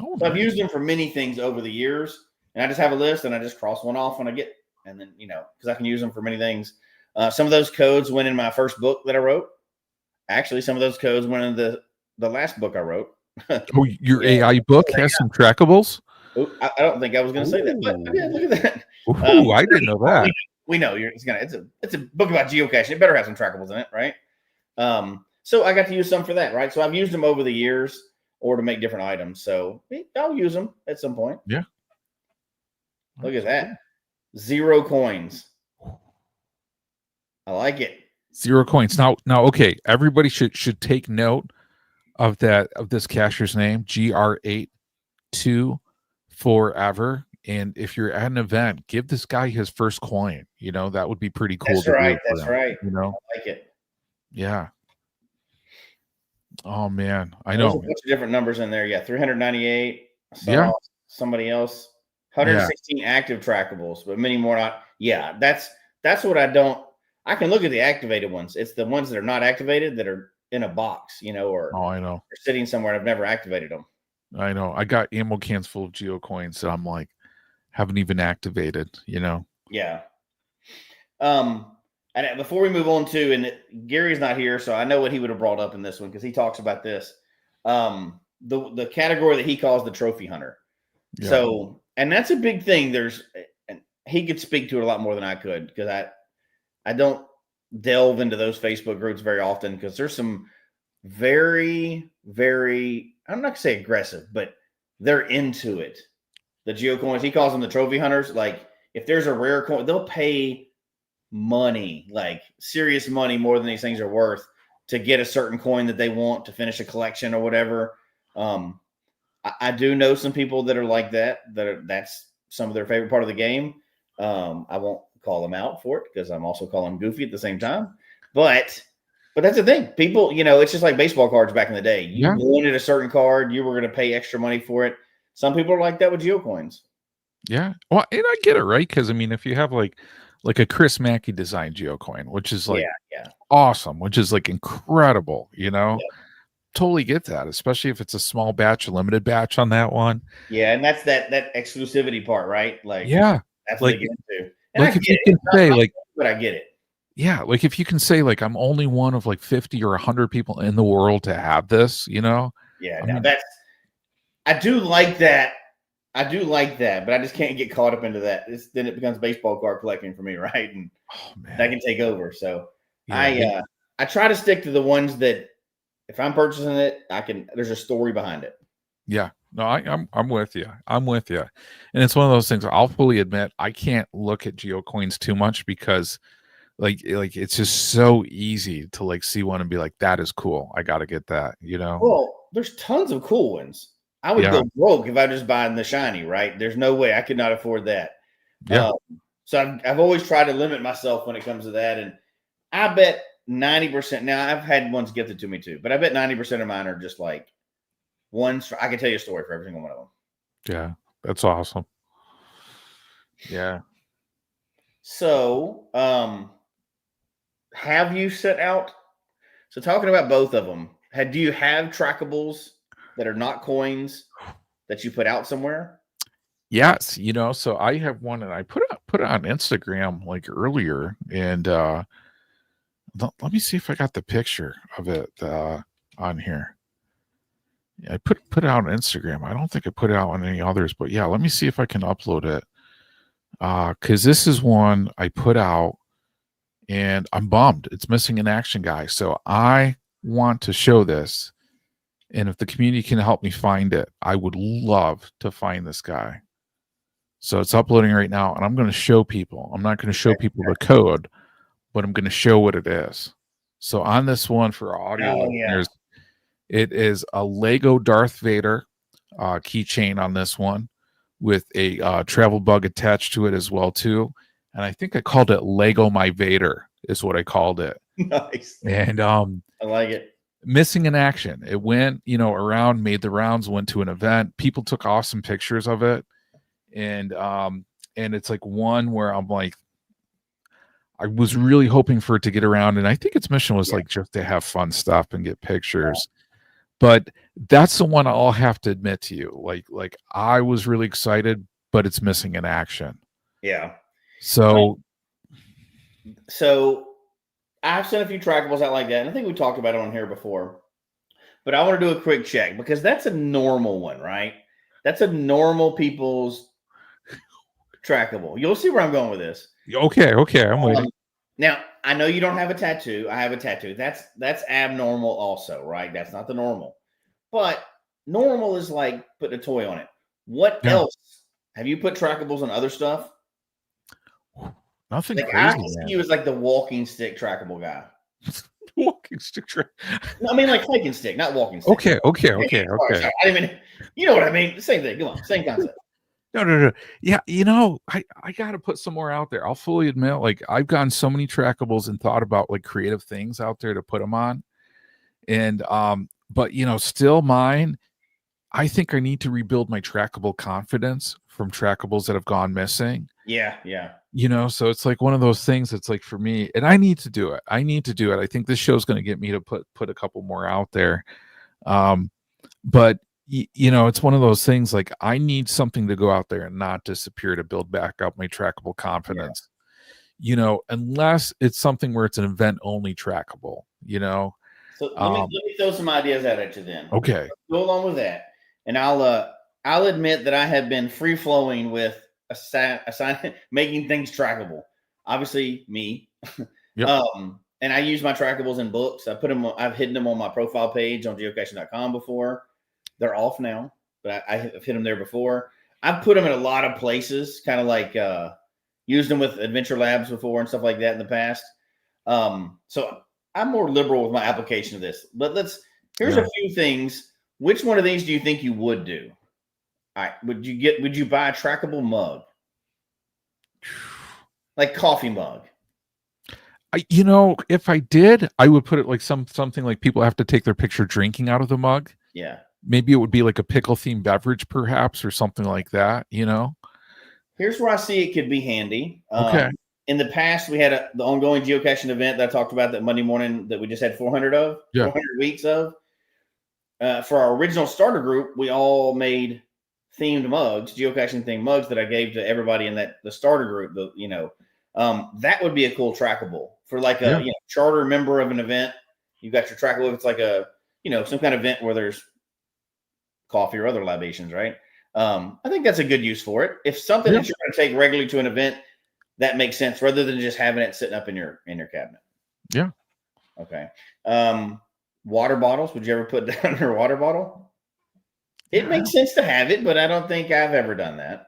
Oh, so I've used them for many things over the years, and I just have a list, and I just cross one off when I get, and then because I can use them for many things. Some of those codes went in my first book that I wrote. Actually, some of those codes went in the last book I wrote. Oh, your AI book has some trackables? Oh, I don't think I was going to say that, but yeah, look at that. Ooh, I didn't know that. We know it's a book about geocaching. It better have some trackables in it, right? So I got to use some for that, right? So I've used them over the years, or to make different items. So I'll use them at some point. Yeah. Look at that. 0 coins. I like it. 0 coins. Now, okay. Everybody should take note of this cacher's name, GR82 Forever. And if you're at an event, give this guy his first coin. That would be pretty cool. That's right. That's right. I like it. Yeah. Oh man, I know. There's a bunch of different numbers in there. Yeah, 398. Yeah. Somebody else. 116 active trackables, but many more not. Yeah, that's what I don't. I can look at the activated ones. It's the ones that are not activated that are in a box, or I know they're sitting somewhere. I've never activated them. I know. I got ammo cans full of geocoins that I'm like haven't even activated. Yeah. And before we move on to, and Gary's not here, so I know what he would have brought up in this one because he talks about this. The category that he calls the trophy hunter. Yeah. So, and that's a big thing. And he could speak to it a lot more than I could, because I don't delve into those Facebook groups very often, because there's some very, very, I'm not gonna say aggressive, but they're into it. The geocoins, he calls them the trophy hunters. Like, if there's a rare coin, they'll pay money, like serious money, more than these things are worth, to get a certain coin that they want to finish a collection or whatever. I do know some people that are like that, that's some of their favorite part of the game. I won't call them out for it, because I'm also calling them goofy at the same time. But that's the thing. People, it's just like baseball cards back in the day. You wanted a certain card, you were going to pay extra money for it. Some people are like that with geocoins. Yeah. Well, and I get it, right? Because if you have like a Chris Mackey design geocoin, which is like awesome, which is like incredible, totally get that, especially if it's a small batch, a limited batch on that one. Yeah, and that's that exclusivity part, right? Like, that's like, what they get into. And like if you can say like, but I get it. Yeah, like if you can say like, I'm only one of like 50 or 100 people in the world to have this, Yeah, I do like that. But I just can't get caught up into that. Then it becomes baseball card collecting for me, right? And that can take over. So I try to stick to the ones that, if I'm purchasing it, there's a story behind it. Yeah. No, I'm with you. I'm with you. And it's one of those things, I'll fully admit, I can't look at geocoins too much, because like it's just so easy to like see one and be like, that is cool, I got to get that, Well, there's tons of cool ones. I would go broke if I just buying the shiny, right? There's no way I could not afford that. Yeah. So I've always tried to limit myself when it comes to that. And I bet 90%, now I've had ones gifted to me too, but I bet 90% of mine are just like ones. I can tell you a story for every single one of them. Yeah. That's awesome. Yeah. So, have you set out? So talking about both of them, do you have trackables that are not coins that you put out somewhere? Yes, so I have one, and I put it on Instagram like earlier, and let me see if I got the picture of it on here. Yeah, I put it out on Instagram. I don't think I put it out on any others, but yeah, let me see if I can upload it. Because this is one I put out, and I'm bummed. It's missing an action guy. So I want to show this, and if the community can help me find it, I would love to find this guy. So it's uploading right now, and I'm going to show people. I'm not going to show people the code, but I'm going to show what it is. So on this one, for our audio listeners, it is a Lego Darth Vader keychain on this one, with a travel bug attached to it as well too. And I think I called it Lego My Vader is what I called it. Nice. And I like it. Missing in action. It went, around, made the rounds, went to an event. People took awesome pictures of it. And it's like one where I'm like, I was really hoping for it to get around, and I think its mission was like just to have fun stuff and get pictures. But that's the one I'll have to admit to you. Like I was really excited, but it's missing in action. Yeah. So I've sent a few trackables out like that, and I think we talked about it on here before. But I want to do a quick check, because that's a normal one, right? That's a normal people's trackable. You'll see where I'm going with this. Okay, I'm waiting. Now, I know you don't have a tattoo. I have a tattoo. That's abnormal also, right? That's not the normal. But normal is like putting a toy on it. What else? Have you put trackables on other stuff? Nothing like, crazy. I can see you as like the walking stick trackable guy. Walking stick track. No, I mean like hiking stick, not walking stick. Okay. Sorry. I mean, you know what I mean? Same thing. Come on, same concept. No. Yeah, I got to put some more out there. I'll fully admit, like, I've gotten so many trackables and thought about like creative things out there to put them on. And, but still mine, I think I need to rebuild my trackable confidence from trackables that have gone missing. Yeah. So it's like one of those things that's like, for me, and I need to do it. I think this show's going to get me to put a couple more out there. But it's one of those things, like, I need something to go out there and not disappear to build back up my trackable confidence, unless it's something where it's an event only trackable, So let me throw some ideas at you then. Okay. Go along with that. And I'll admit that I have been free flowing with making things trackable. Obviously me. Yep. And I use my trackables in books. I've hidden them on my profile page on geocaching.com before. They're off now, but I have hit them there before. I've put them in a lot of places, kind of like used them with Adventure Labs before and stuff like that in the past. So I'm more liberal with my application of this. But here's a few things. Which one of these do you think you would do? All right, would you buy a trackable mug? Like coffee mug? If I did, I would put it like something like people have to take their picture drinking out of the mug. Yeah. Maybe it would be like a pickle themed beverage, perhaps, or something like that, Here's where I see it could be handy. Okay. In the past, we had the ongoing geocaching event that I talked about that Monday morning that we just had 400 weeks of. For our original starter group, we all made themed mugs, geocaching themed mugs that I gave to everybody in the starter group. That would be a cool trackable for like a charter member of an event. You got your trackable. If it's like a some kind of event where there's coffee or other libations, right? I think that's a good use for it. If something that you're going to take regularly to an event, that makes sense rather than just having it sitting up in your cabinet. Yeah. Okay. Water bottles. Would you ever put down your water bottle? It makes sense to have it, but I don't think I've ever done that.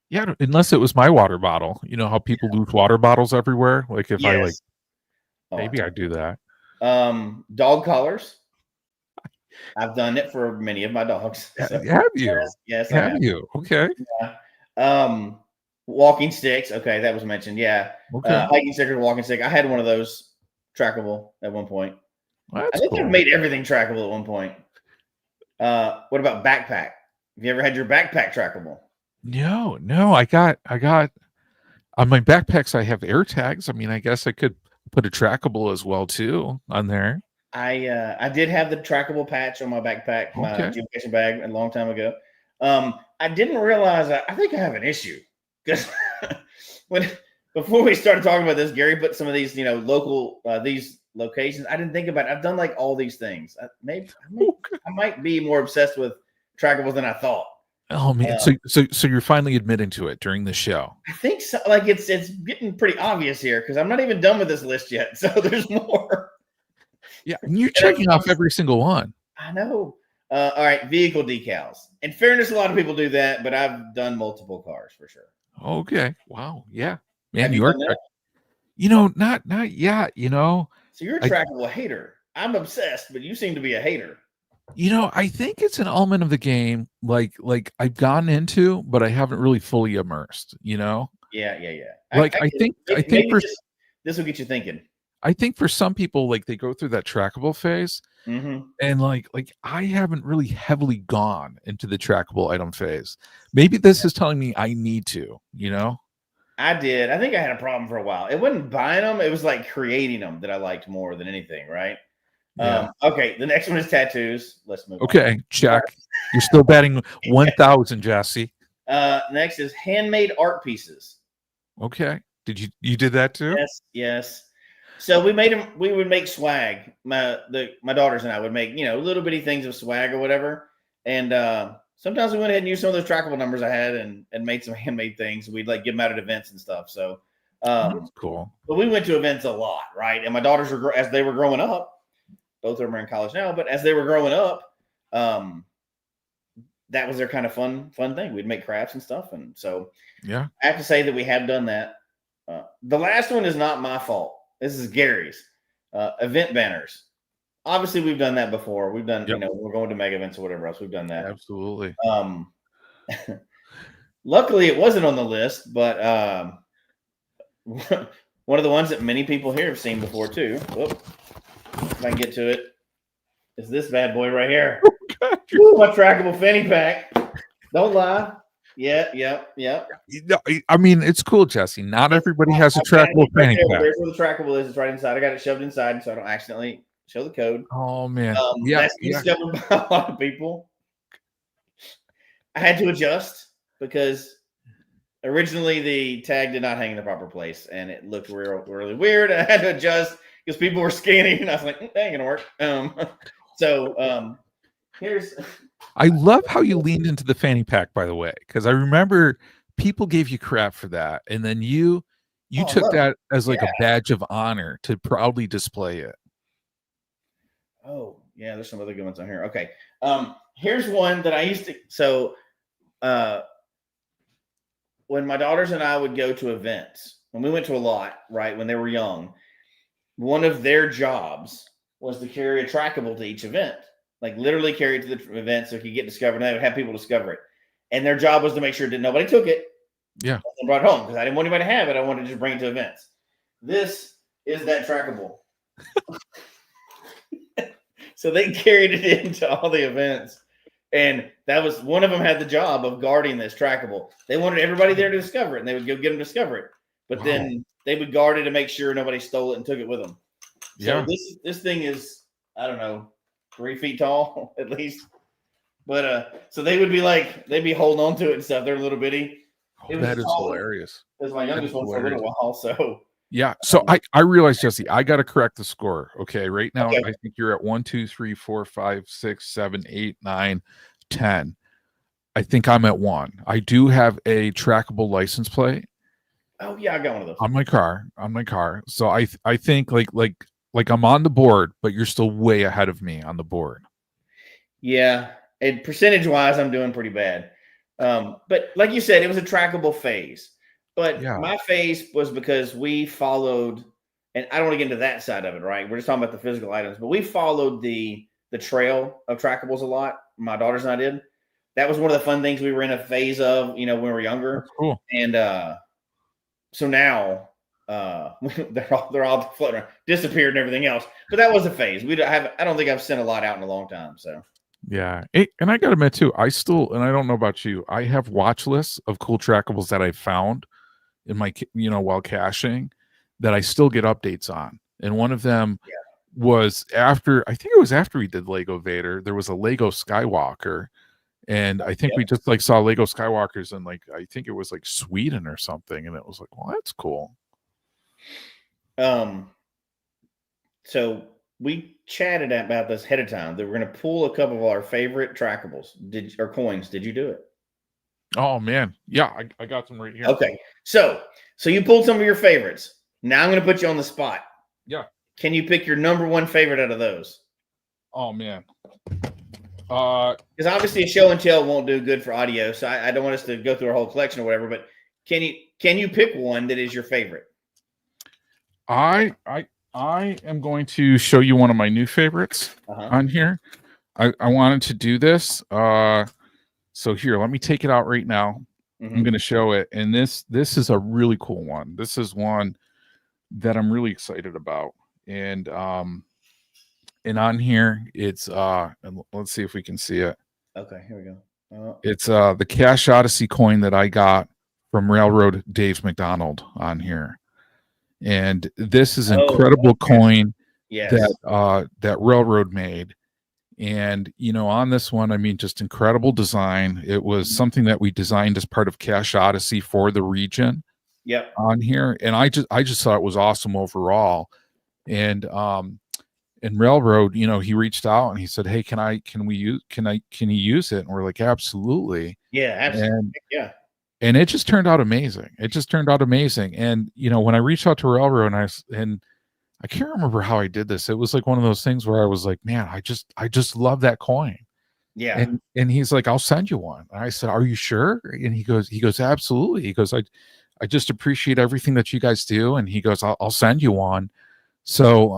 Yeah, unless it was my water bottle. You know how people lose water bottles everywhere? Like if I maybe I do that. Dog collars. I've done it for many of my dogs. So. Have you? Yes. Have you? Okay. Yeah. Walking sticks. Okay, that was mentioned. Yeah. Okay. Hiking stick or walking stick. I had one of those trackable at one point. Well, I think I've made everything trackable at one point. What about backpack? Have you ever had your backpack trackable? No. I got on my backpacks. I have air tags. I mean, I guess I could put a trackable as well too on there. I did have the trackable patch on my backpack, my geocaching bag, a long time ago. I didn't realize I think I have an issue because before we started talking about this, Gary put some of these, local these locations. I didn't think about it. I've done like all these things. I might be more obsessed with trackables than I thought. Oh man, so you're finally admitting to it during the show. I think so. Like it's getting pretty obvious here because I'm not even done with this list yet. So there's more. Yeah, and you're checking off every single one. I know. All right, vehicle decals. In fairness, a lot of people do that, but I've done multiple cars for sure. Okay. Wow. Yeah. Man, Have you are. Not yet. So you're a trackable hater. I'm obsessed, but you seem to be a hater. I think it's an element of the game, like I've gotten into, but I haven't really fully immersed. Yeah. I think this will get you thinking. I think for some people, like they go through that trackable phase, and like I haven't really heavily gone into the trackable item phase. Maybe this is telling me I need to. I did. I think I had a problem for a while. It wasn't buying them; it was like creating them that I liked more than anything. Right? Yeah. Okay. The next one is tattoos. Let's move. Okay, on. Check. You're still batting 1,000, Jesse. Next is handmade art pieces. Okay. Did you did that too? Yes. So we made them. We would make swag. My daughters and I would make little bitty things of swag or whatever. And sometimes we went ahead and used some of those trackable numbers I had and made some handmade things. We'd like give them out at events and stuff. So that's cool. But we went to events a lot, right? And my daughters were as they were growing up. Both of them are in college now, but as they were growing up, that was their kind of fun thing. We'd make crafts and stuff, and so yeah, I have to say that we have done that. The last one is not my fault. This is Gary's. Event banners. Obviously, we've done that before. We've done, we're going to mega events or whatever else. We've done that. Absolutely. Luckily, it wasn't on the list, but one of the ones that many people here have seen before too. Whoop. If I can get to it, is this bad boy right here. Ooh, my trackable fanny pack. Don't lie. Yeah. I mean, it's cool, Jesse. Not everybody has a trackable fanny pack. There's where the trackable is. It's right inside. I got it shoved inside so I don't accidentally show the code. Oh, man. That's discovered by a lot of people. I had to adjust because originally the tag did not hang in the proper place and it looked really weird. I had to adjust because people were scanning and I was like, that ain't gonna work. Here's. I love how you leaned into the fanny pack, by the way, because I remember people gave you crap for that, and then you took that as like a badge of honor to proudly display it. Oh yeah, there's some other good ones on here. Okay, here's one that I used to. So, when my daughters and I would go to events, when we went to a lot, right when they were young. One of their jobs was to carry a trackable to each event, like literally carry it to the event so it could get discovered and they would have people discover it. And their job was to make sure that nobody took it. Yeah. And brought it home because I didn't want anybody to have it. I wanted to just bring it to events. This is that trackable. So they carried it into all the events. And that was one of them had the job of guarding this trackable. They wanted everybody there to discover it and they would go get them to discover it. But then they would guard it to make sure nobody stole it and took it with them. So this thing is, I don't know, 3 feet tall at least. But so they would be like, they'd be holding on to it and stuff. They're little bitty. That is hilarious. That's my youngest one for a little while. So yeah. So I realized, Jesse, I got to correct the score. Okay. Right now, I think you're at 1, 2, 3, 4, 5, 6, 7, 8, 9, 10. I think I'm at 1. I do have a trackable license plate. Oh yeah, I got one of those on my car. So I think like I'm on the board, but you're still way ahead of me on the board. Yeah, and percentage wise, I'm doing pretty bad. But like you said, it was a trackable phase. But my phase was because we followed, and I don't want to get into that side of it, right? We're just talking about the physical items, but we followed the trail of trackables a lot. My daughters and I did. That was one of the fun things we were in a phase of, when we were younger. That's cool. And so now they're all floating around, disappeared and everything else. But that was a phase. I don't think I've sent a lot out in a long time. So yeah, and I gotta admit too, I don't know about you, I have watch lists of cool trackables that I found in my while caching that I still get updates on. And one of them was after, I think it was after we did Lego Vader, there was a Lego Skywalker. And I think we just like saw Lego Skywalkers in like, I think it was like Sweden or something. And it was like, well, that's cool. So we chatted about this ahead of time that we're going to pull a couple of our favorite trackables or coins. Did you do it? Oh man. Yeah. I got them right here. Okay. So you pulled some of your favorites. Now I'm going to put you on the spot. Yeah. Can you pick your number one favorite out of those? Oh man. Because obviously a show and tell won't do good for audio, so I don't want us to go through our whole collection or whatever. But can you pick one that is your favorite? I am going to show you one of my new favorites on here. I wanted to do this. So here, let me take it out right now. I'm going to show it, and this is a really cool one. This is one that I'm really excited about, and on here it's and let's see if we can see it. Okay, here we go. It's the Cache Odyssey coin that I got from Railroad Dave McDonald on here, and this is an incredible coin that Railroad made. And on this one, I mean, just incredible design. It was something that we designed as part of Cache Odyssey for the region. Yep. On here, and I just thought it was awesome overall. And Railroad, he reached out and he said, "Hey, can you use it?" And we're like, "Absolutely." Yeah, absolutely. And it just turned out amazing. And when I reached out to Railroad, and I can't remember how I did this. It was like one of those things where I was like, "Man, I just love that coin." Yeah. And he's like, "I'll send you one." And I said, "Are you sure?" And he goes, "Absolutely." He goes, I just appreciate everything that you guys do. And he goes, I'll send you one. So,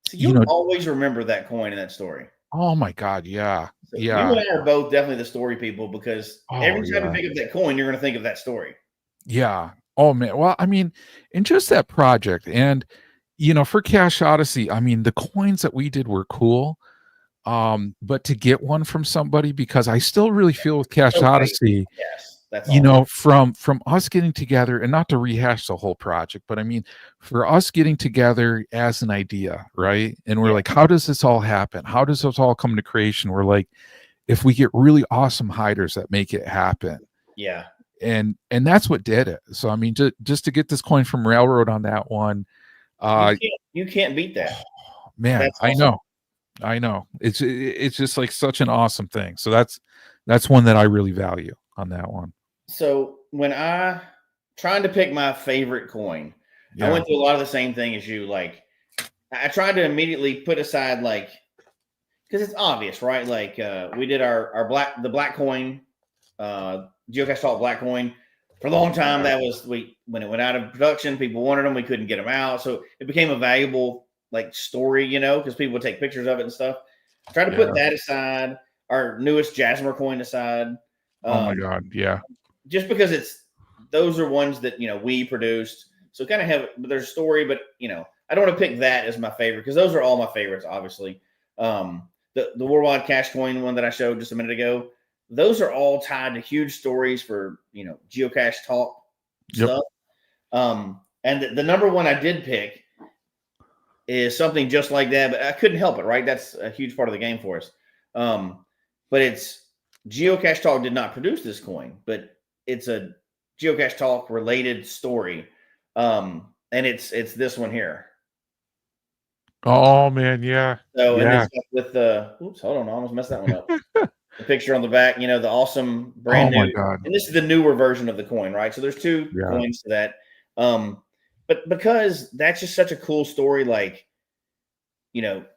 so you always remember that coin in that story. Oh my God. Yeah. So yeah. You and I are both definitely the story people, because every time you think of that coin, you're going to think of that story. Yeah. Oh man. Well, I mean, in just that project, and, for Cache Odyssey, I mean, the coins that we did were cool. But to get one from somebody, because I still really feel with Cache Odyssey, yes. That's from us getting together, and not to rehash the whole project, but I mean, for us getting together as an idea, right? And we're like, how does this all happen? How does this all come to creation? We're like, if we get really awesome hiders that make it happen. Yeah. And that's what did it. So, I mean, just to get this coin from Railroad on that one, you can't beat that. Man, awesome. I know. It's just like such an awesome thing. So that's one that I really value on that one. So when I trying to pick my favorite coin, I went through a lot of the same thing as you. Like, I tried to immediately put aside, like, because it's obvious, right? Like, we did the black coin, Geocache Talk black coin. For a long time, that was when it went out of production, people wanted them, we couldn't get them out, so it became a valuable like story, because people would take pictures of it and stuff. I tried to put that aside. Our newest Jasmer coin aside. Oh my God, yeah. Just because those are ones that we produced, so kind of have there's a story, but I don't want to pick that as my favorite, because those are all my favorites, obviously. The Worldwide Cache coin one that I showed just a minute ago, those are all tied to huge stories for Geocache Talk stuff. And the number one I did pick is something just like that, but I couldn't help it, right? That's a huge part of the game for us. But it's Geocache Talk did not produce this coin, but it's a Geocache Talk related story. And it's this one here. Oh man, yeah. So and it's with the hold on, I almost messed that one up. The picture on the back, the awesome brand new. My God. And this is the newer version of the coin, right? So there's two coins to that. But because that's just such a cool story, like,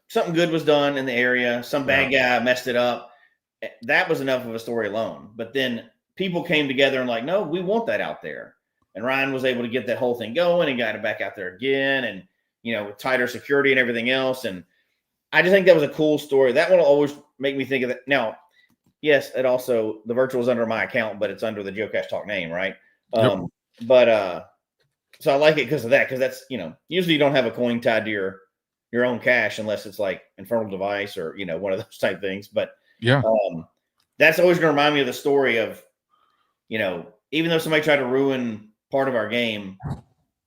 something good was done in the area, some bad guy messed it up. That was enough of a story alone. But then people came together and like, no, we want that out there. And Ryan was able to get that whole thing going and got it back out there again. And, with tighter security and everything else. And I just think that was a cool story. That one will always make me think of that. Now, yes, it also, the virtual is under my account, but it's under the Geocache Talk name, right? So I like it because of that, because that's, usually you don't have a coin tied to your own cache unless it's like Infernal Device or, one of those type things. But that's always going to remind me of the story of, even though somebody tried to ruin part of our game,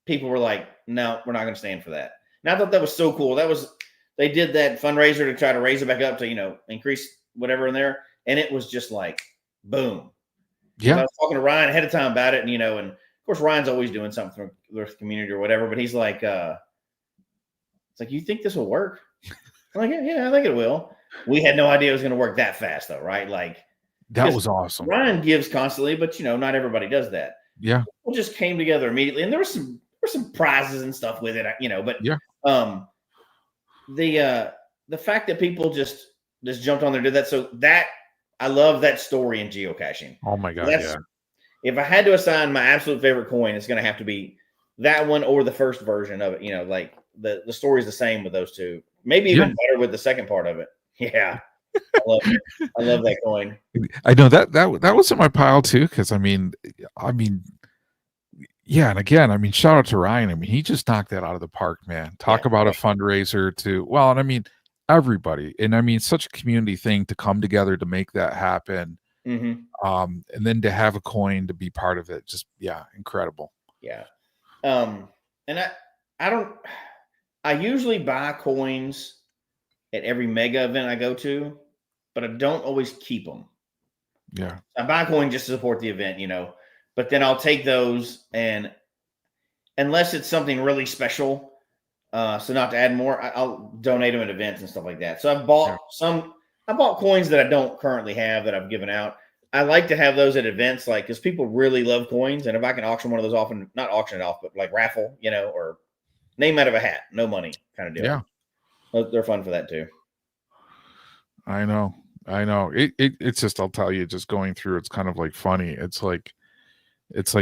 people were like, no, we're not going to stand for that. And I thought that was so cool. They did that fundraiser to try to raise it back up to, increase whatever in there. And it was just like, boom. Yeah. I was talking to Ryan ahead of time about it. And, and of course, Ryan's always doing something for the community or whatever. But he's like, it's like, you think this will work? I'm like, yeah, I think it will. We had no idea it was going to work that fast, though, right? Like, that was awesome. Ryan gives constantly, but not everybody does that. Yeah, we just came together immediately, and there were some prizes and stuff with it, But yeah, the fact that people just jumped on there, did that, so that I love that story in geocaching. Oh my god, yeah. If I had to assign my absolute favorite coin, it's going to have to be that one or the first version of it. Like the story is the same with those two. Maybe even better with the second part of it. Yeah. I love that coin. I know that was in my pile too, because I mean, yeah, and again, shout out to Ryan. He just knocked that out of the park, man. Talk about a fundraiser and everybody, and such a community thing to come together to make that happen. Mm-hmm. And then to have a coin to be part of it, just incredible. Yeah. And I usually buy coins at every mega event I go to, but I don't always keep them. Yeah. I buy a coin just to support the event, but then I'll take those, and unless it's something really special, so not to add more, I'll donate them at events and stuff like that. So I've bought I bought coins that I don't currently have that I've given out. I like to have those at events, because people really love coins. And if I can auction one of those off, and not auction it off, but like raffle, or name out of a hat, no money kind of deal. Yeah. They're fun for that too. I know. It's just, I'll tell you, just going through, it's kind of like funny. It's like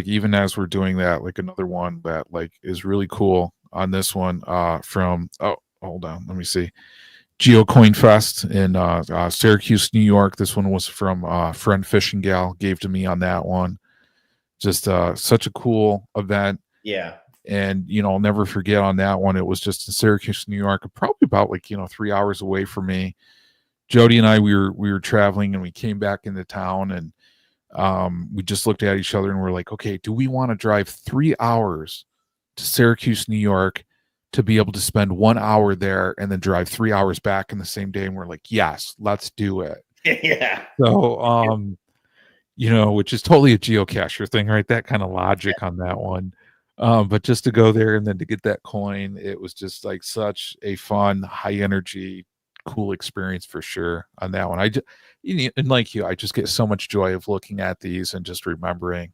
even as we're doing that, like another one that like is really cool on this one, from, hold on, let me see. Geocoin Fest in Syracuse, New York. This one was from friend Fishing Gal, gave to me on that one. Just such a cool event. Yeah. And I'll never forget on that one. It was just in Syracuse, New York, probably about 3 hours away from me. Jody and I, we were traveling, and we came back into town, and we just looked at each other and we're like, okay, do we want to drive 3 hours to Syracuse, New York, to be able to spend 1 hour there and then drive 3 hours back in the same day? And we're like, yes, let's do it. Yeah. So, which is totally a geocacher thing, right? That kind of logic on that one. But just to go there and then to get that coin, it was just like such a fun, high energy, cool experience for sure on that one. And like you, I just get so much joy of looking at these and just remembering,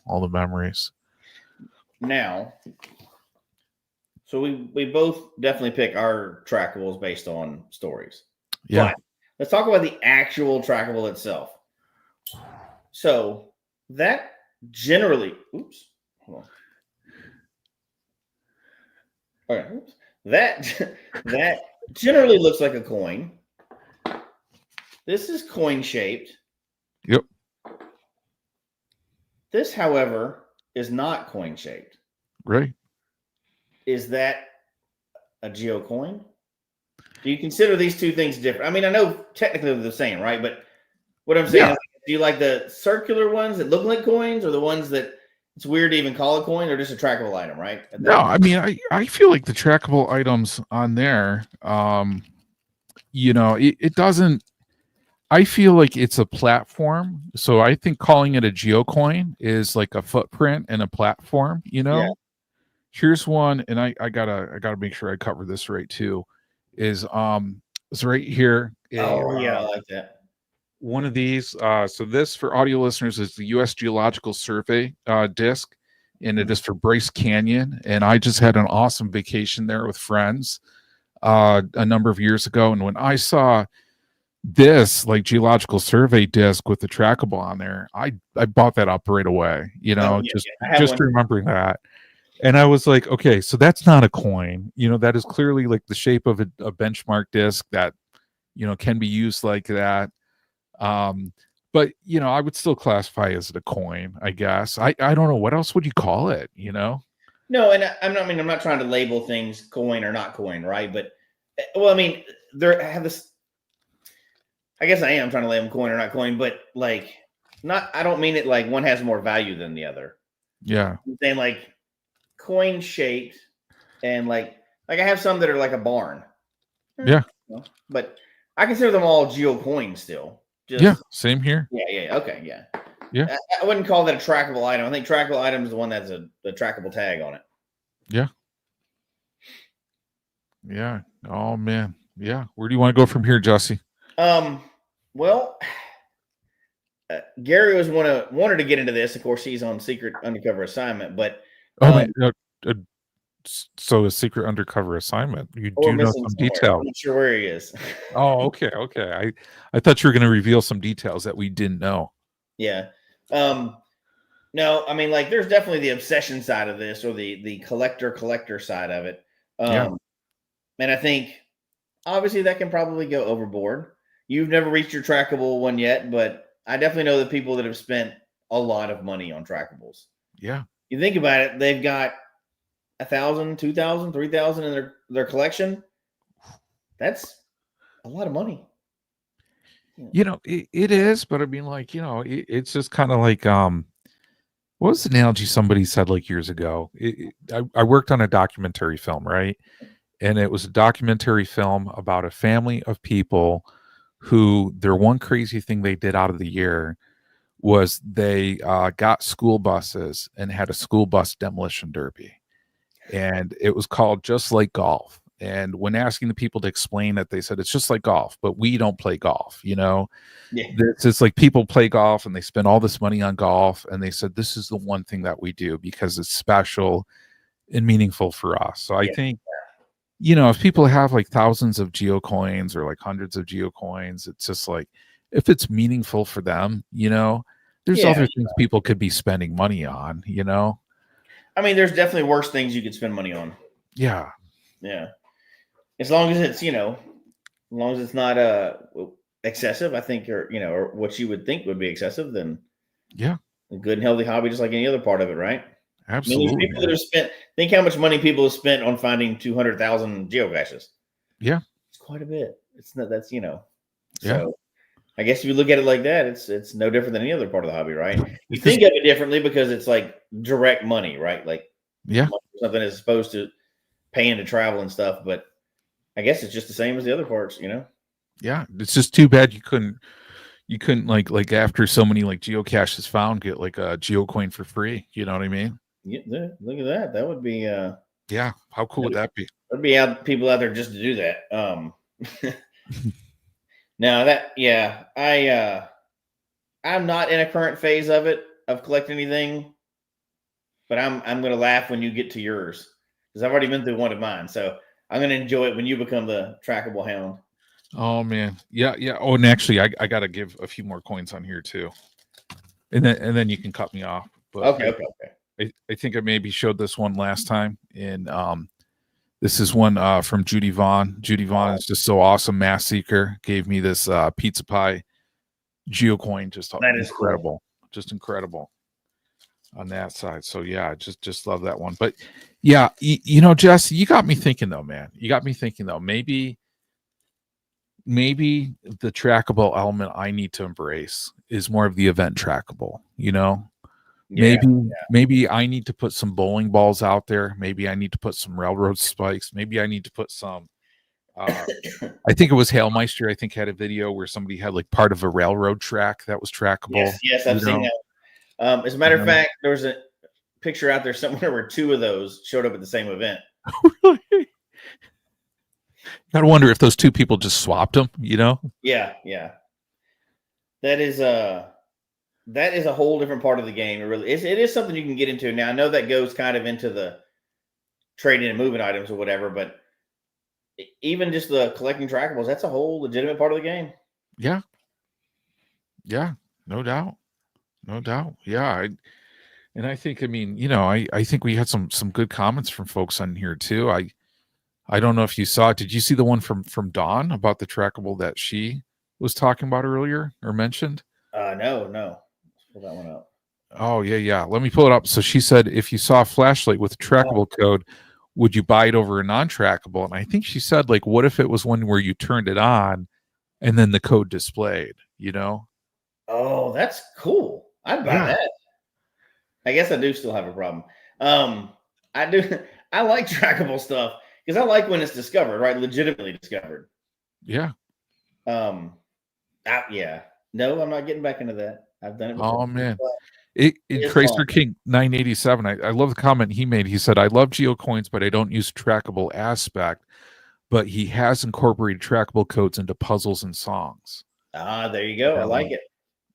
all the memories. Now, so we both definitely pick our trackables based on stories. Yeah. But let's talk about the actual trackable itself. So that generally, hold on. All right. That generally looks like a coin. This is coin shaped. Yep. This, however, is not coin shaped. Right. Is that a geocoin? Do you consider these two things different? I know technically they're the same, right? But what I'm saying is, do you like the circular ones that look like coins, or the ones that it's weird to even call a coin, or just a trackable item, right? No, I feel like the trackable items on there, it doesn't, I feel like it's a platform. So I think calling it a geocoin is like a footprint and a platform, Yeah. Here's one, and I gotta make sure I cover this right too. Is it's right here. Oh yeah, I like that. One of these. So this, for audio listeners, is the U.S. Geological Survey disc, and it is for Bryce Canyon. And I just had an awesome vacation there with friends a number of years ago, and when I saw this Geological Survey disc with the trackable on there, I bought that up right away. Just remembering that. And I was like, okay, so that's not a coin. That is clearly like the shape of a benchmark disc that, can be used like that. But I would still classify as a coin, I guess. I don't know, what else would you call it? No, and I'm not trying to label things coin or not coin, right? But there have this. I guess I am trying to label them coin or not coin, but I don't mean it like one has more value than the other. Yeah, I'm saying coin shaped, and Like I have some that are like a barn. Yeah. But I consider them all geocoins still. Just, Yeah. Same here. Yeah. Okay. Yeah. Yeah. I wouldn't call that a trackable item. I think trackable item is the one that's a trackable tag on it. Yeah. Yeah. Oh man. Yeah. Where do you want to go from here, Jesse? Well, Gary wanted to get into this. Of course, he's on secret undercover assignment, but Man. So a secret undercover assignment. You do know some details. I'm not sure where he is. Oh, okay. I thought you were going to reveal some details that we didn't know. Yeah. No, I mean, like, there's definitely the obsession side of this, or the collector side of it. And I think obviously that can probably go overboard. You've never reached your trackable one yet, but I definitely know the people that have spent a lot of money on trackables. Yeah. You think about it, they've got 1,000, 2,000, 3,000 in their collection. That's a lot of money. You know, it is, but I mean, like, you know, it's just kind of like, what was the analogy somebody said like years ago? I worked on a documentary film, right? And it was a documentary film about a family of people who their one crazy thing they did out of the year was they got school buses and had a school bus demolition derby. And it was called Just Like Golf. And when asking the people to explain it, they said, it's just like golf, but we don't play golf, you know? Yeah. It's like people play golf and they spend all this money on golf. And they said, this is the one thing that we do because it's special and meaningful for us. So I think, you know, if people have like thousands of geocoins or like hundreds of geocoins, it's just like, if it's meaningful for them, you know, there's other things people could be spending money on, you know? I mean, there's definitely worse things you could spend money on. Yeah. Yeah. As long as it's, you know, as long as it's not excessive, I think, or what you would think would be excessive, then a good and healthy hobby, just like any other part of it, right? Absolutely. I mean, people that have spent, think how much money people have spent on finding 200,000 geocaches. Yeah. It's quite a bit. It's not, that's, you know, Yeah. so I guess if you look at it like that, it's no different than any other part of the hobby, right? You think of it differently because it's like direct money, right? Like something as opposed to paying to travel and stuff, but I guess it's just the same as the other parts, you know? Yeah. It's just too bad you couldn't like after so many like geocaches found, get like a geocoin for free. You know what I mean? Yeah, look at that. That would be yeah. How cool would that be? There'd be people out there just to do that. Now that I'm not in a current phase of it of collecting anything, but I'm gonna laugh when you get to yours because I've already been through one of mine. So I'm gonna enjoy it when you become the trackable hound. Oh man. Yeah. Oh, and actually I gotta give a few more coins on here too. And then you can cut me off. But Okay. I think I maybe showed this one last time. And this is one from Judy Vaughn. Judy Vaughn is just so awesome. Mass Seeker gave me this pizza pie geocoin. Just incredible. Cool. Just incredible on that side. So yeah, just love that one. But yeah, you know, Jesse, you got me thinking though, man. You got me thinking though, maybe the trackable element I need to embrace is more of the event trackable, you know? Maybe I need to put some bowling balls out there. Maybe I need to put some railroad spikes. Maybe I need to put some I think it was Hailmeister, I think, had a video where somebody had like part of a railroad track that was trackable. Yes, I've seen that. As a matter of fact, there was a picture out there somewhere where two of those showed up at the same event. Really? Gotta wonder if those two people just swapped them, you know? Yeah. That is a whole different part of the game. It is something you can get into. Now I know that goes kind of into the trading and moving items or whatever, but even just the collecting trackables, that's a whole legitimate part of the game. Yeah, no doubt. Yeah. I think, I mean, you know, I think we had some good comments from folks on here too. I don't know if you saw it. Did you see the one from Dawn about the trackable that she was talking about earlier or mentioned? No. Let's pull that one up. Oh, yeah. Let me pull it up. So she said, if you saw a flashlight with a trackable code, would you buy it over a non-trackable? And I think she said, like, what if it was one where you turned it on and then the code displayed, you know? Oh, that's cool. I'd buy that. I guess I do still have a problem. I like trackable stuff. because I like when it's discovered, right? Legitimately discovered. Yeah. Yeah. No, I'm not getting back into that. I've done it before. Oh man. But It it's Chrysler fun. King 987. I love the comment he made. He said, I love geocoins, but I don't use trackable aspect. But he has incorporated trackable codes into puzzles and songs. There you go. I like it.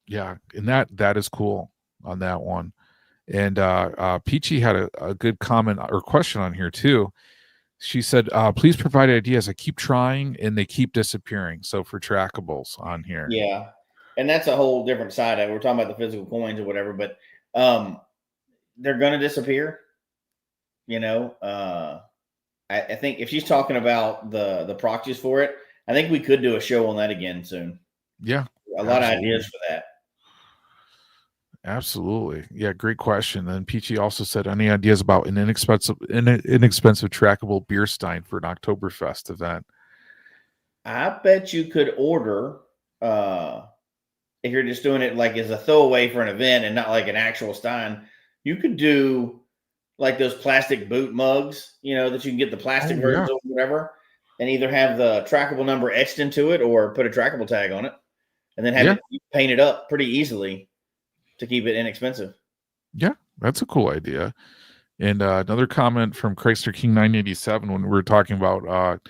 Yeah, and that is cool on that one. And Peachy had a good comment or question on here too. She said, please provide ideas. I keep trying and they keep disappearing. So for trackables on here. Yeah. And that's a whole different side of it. We're talking about the physical coins or whatever, but they're going to disappear. You know, I think if she's talking about the proxies for it, I think we could do a show on that again soon. Yeah. A lot of ideas for that. Absolutely. Yeah, great question. And Peachy also said, any ideas about an inexpensive trackable beer stein for an Oktoberfest event? I bet you could order if you're just doing it like as a throwaway for an event and not like an actual stein, you could do like those plastic boot mugs, you know, that you can get the plastic versions or whatever, and either have the trackable number etched into it or put a trackable tag on it, and then have it painted up pretty easily to keep it inexpensive. Yeah, that's a cool idea. And another comment from Chrysler King 987 when we were talking about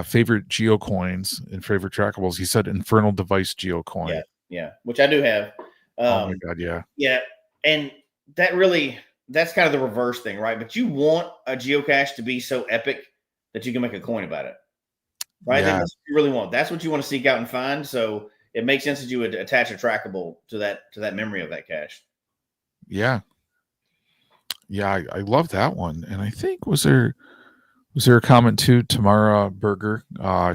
favorite geocoins and favorite trackables, he said Infernal Device geocoin. Yeah, which I do have. Oh my god, yeah, and that's kind of the reverse thing, right? But you want a geocache to be so epic that you can make a coin about it, right? Yeah. That's what you really want. That's what you want to seek out and find. So it makes sense that you would attach a trackable to that memory of that cache. Yeah, I love that one. And I think was there a comment too? Tamara Berger,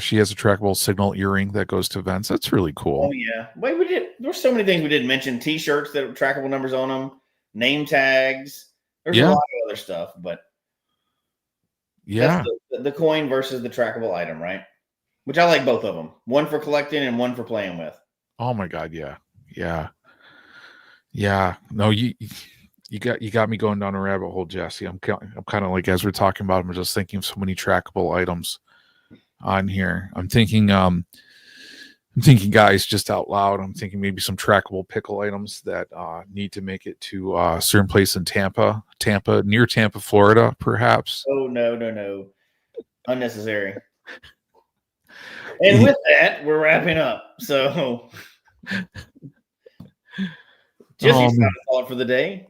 she has a trackable signal earring that goes to events. That's really cool. Oh yeah, wait, there's so many things we didn't mention. T-shirts that have trackable numbers on them, name tags. There's a lot of other stuff, but that's the coin versus the trackable item, right? Which I like both of them. One for collecting and one for playing with. Oh my god, yeah. No, you got me going down a rabbit hole, Jesse. I'm kind of like, as we're talking about, I'm just thinking of so many trackable items on here. I'm thinking, guys, just out loud. I'm thinking maybe some trackable pickle items that need to make it to a certain place in Tampa, near Tampa, Florida, perhaps. Oh no, unnecessary. And with that, we're wrapping up. So, Jesse's final thought for the day.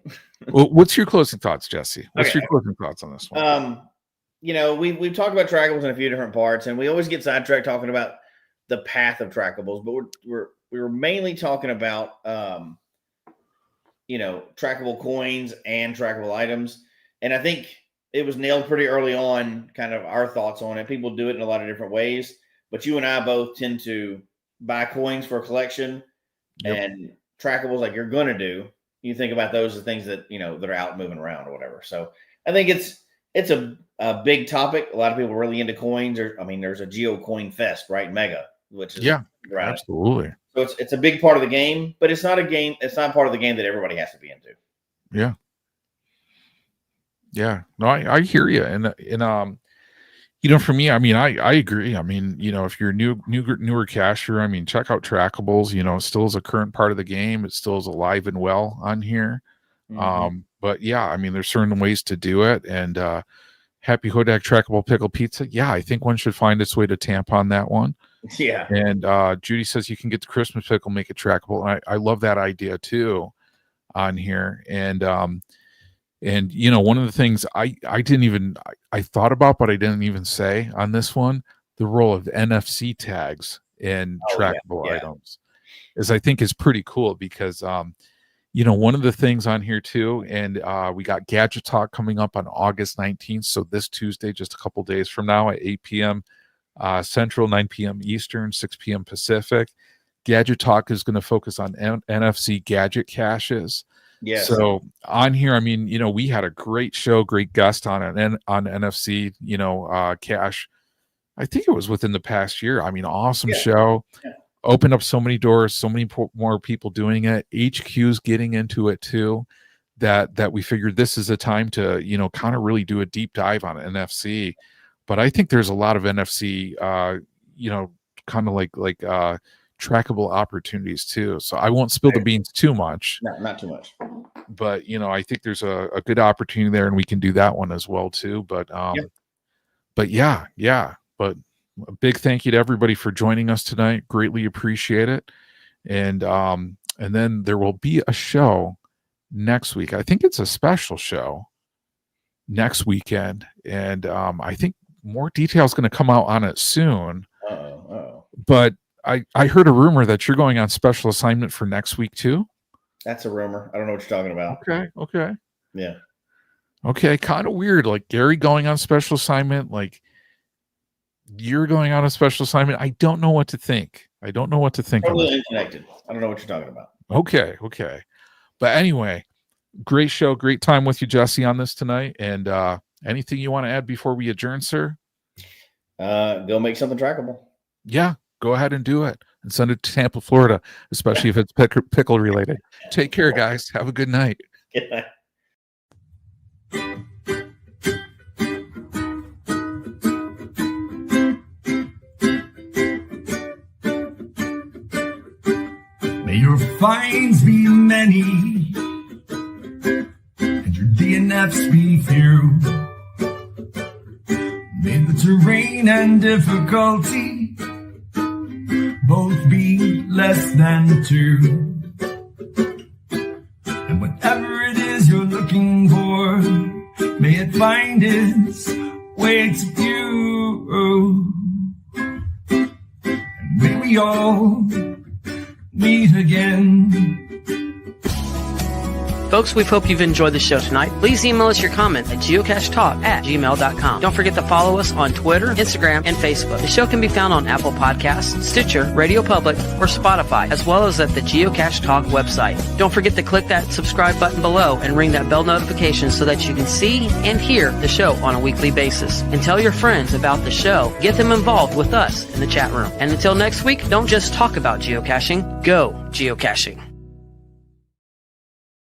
Well, what's your closing thoughts, Jesse? What's your closing thoughts on this one? You know, we've talked about trackables in a few different parts, and we always get sidetracked talking about the path of trackables, but we were mainly talking about you know, trackable coins and trackable items. And I think it was nailed pretty early on, kind of our thoughts on it. People do it in a lot of different ways, but you and I both tend to buy coins for a collection and trackables like you're going to do. You think about those as things that, you know, that are out moving around or whatever. So I think it's a big topic. A lot of people are really into coins. There's a Geo Coin Fest, right? Mega, which is right. Absolutely. So it's a big part of the game, but it's not a game. It's not part of the game that everybody has to be into. Yeah. No, I hear you. And you know, for me, I mean, I agree. I mean, you know, if you're a newer cacher, I mean, check out trackables. You know, it still is a current part of the game. It still is alive and well on here. Mm-hmm. But yeah, I mean, there's certain ways to do it. And Happy Hodak Trackable Pickle Pizza. Yeah, I think one should find its way to Tampa on that one. Yeah. And Judy says you can get the Christmas pickle, make it trackable. And I love that idea too on here. And you know, one of the things I thought about, but I didn't even say on this one, the role of NFC tags in trackable items is, I think, is pretty cool because you know, one of the things on here too, and we got Gadget Talk coming up on August 19th. So this Tuesday, just a couple days from now at 8 p.m. Central, 9 p.m. Eastern, 6 p.m. Pacific. Gadget Talk is going to focus on NFC gadget caches. Yes. So on here, I mean, you know, we had a great show, great guest on NFC, you know, cache. I think it was within the past year. I mean, awesome show. Yeah. Opened up so many doors, so many more people doing it. HQ's getting into it too. That we figured this is a time to, you know, kind of really do a deep dive on NFC. But I think there's a lot of NFC, kind of like trackable opportunities too. So I won't spill the beans too much. No, not too much. But I think there's a good opportunity there, and we can do that one as well too. But But a big thank you to everybody for joining us tonight. Greatly appreciate it. And then there will be a show next week. I think it's a special show next weekend, and I think more details going to come out on it soon. But I heard a rumor that you're going on special assignment for next week too. That's a rumor. I don't know what you're talking about. Okay. Yeah. Okay, kind of weird. Like Gary going on special assignment, like you're going on a special assignment. I don't know what to think. Totally unconnected. I don't know what you're talking about. Okay. But anyway, great show, great time with you, Jesse, on this tonight. And anything you want to add before we adjourn, sir? Go make something trackable. Yeah, go ahead and do it and send it to Tampa, Florida, especially if it's pickle related. Take care, guys. Have a good night. Good night. May your finds be many and your DNFs be few. May the terrain and difficulty both be less than 2. And whatever it is you're looking for, may it find its way to you. And may we all meet again. Folks, we hope you've enjoyed the show tonight. Please email us your comment at geocachetalk@gmail.com. Don't forget to follow us on Twitter, Instagram, and Facebook. The show can be found on Apple Podcasts, Stitcher, Radio Public, or Spotify, as well as at the Geocache Talk website. Don't forget to click that subscribe button below and ring that bell notification so that you can see and hear the show on a weekly basis. And tell your friends about the show. Get them involved with us in the chat room. And until next week, don't just talk about geocaching, go geocaching.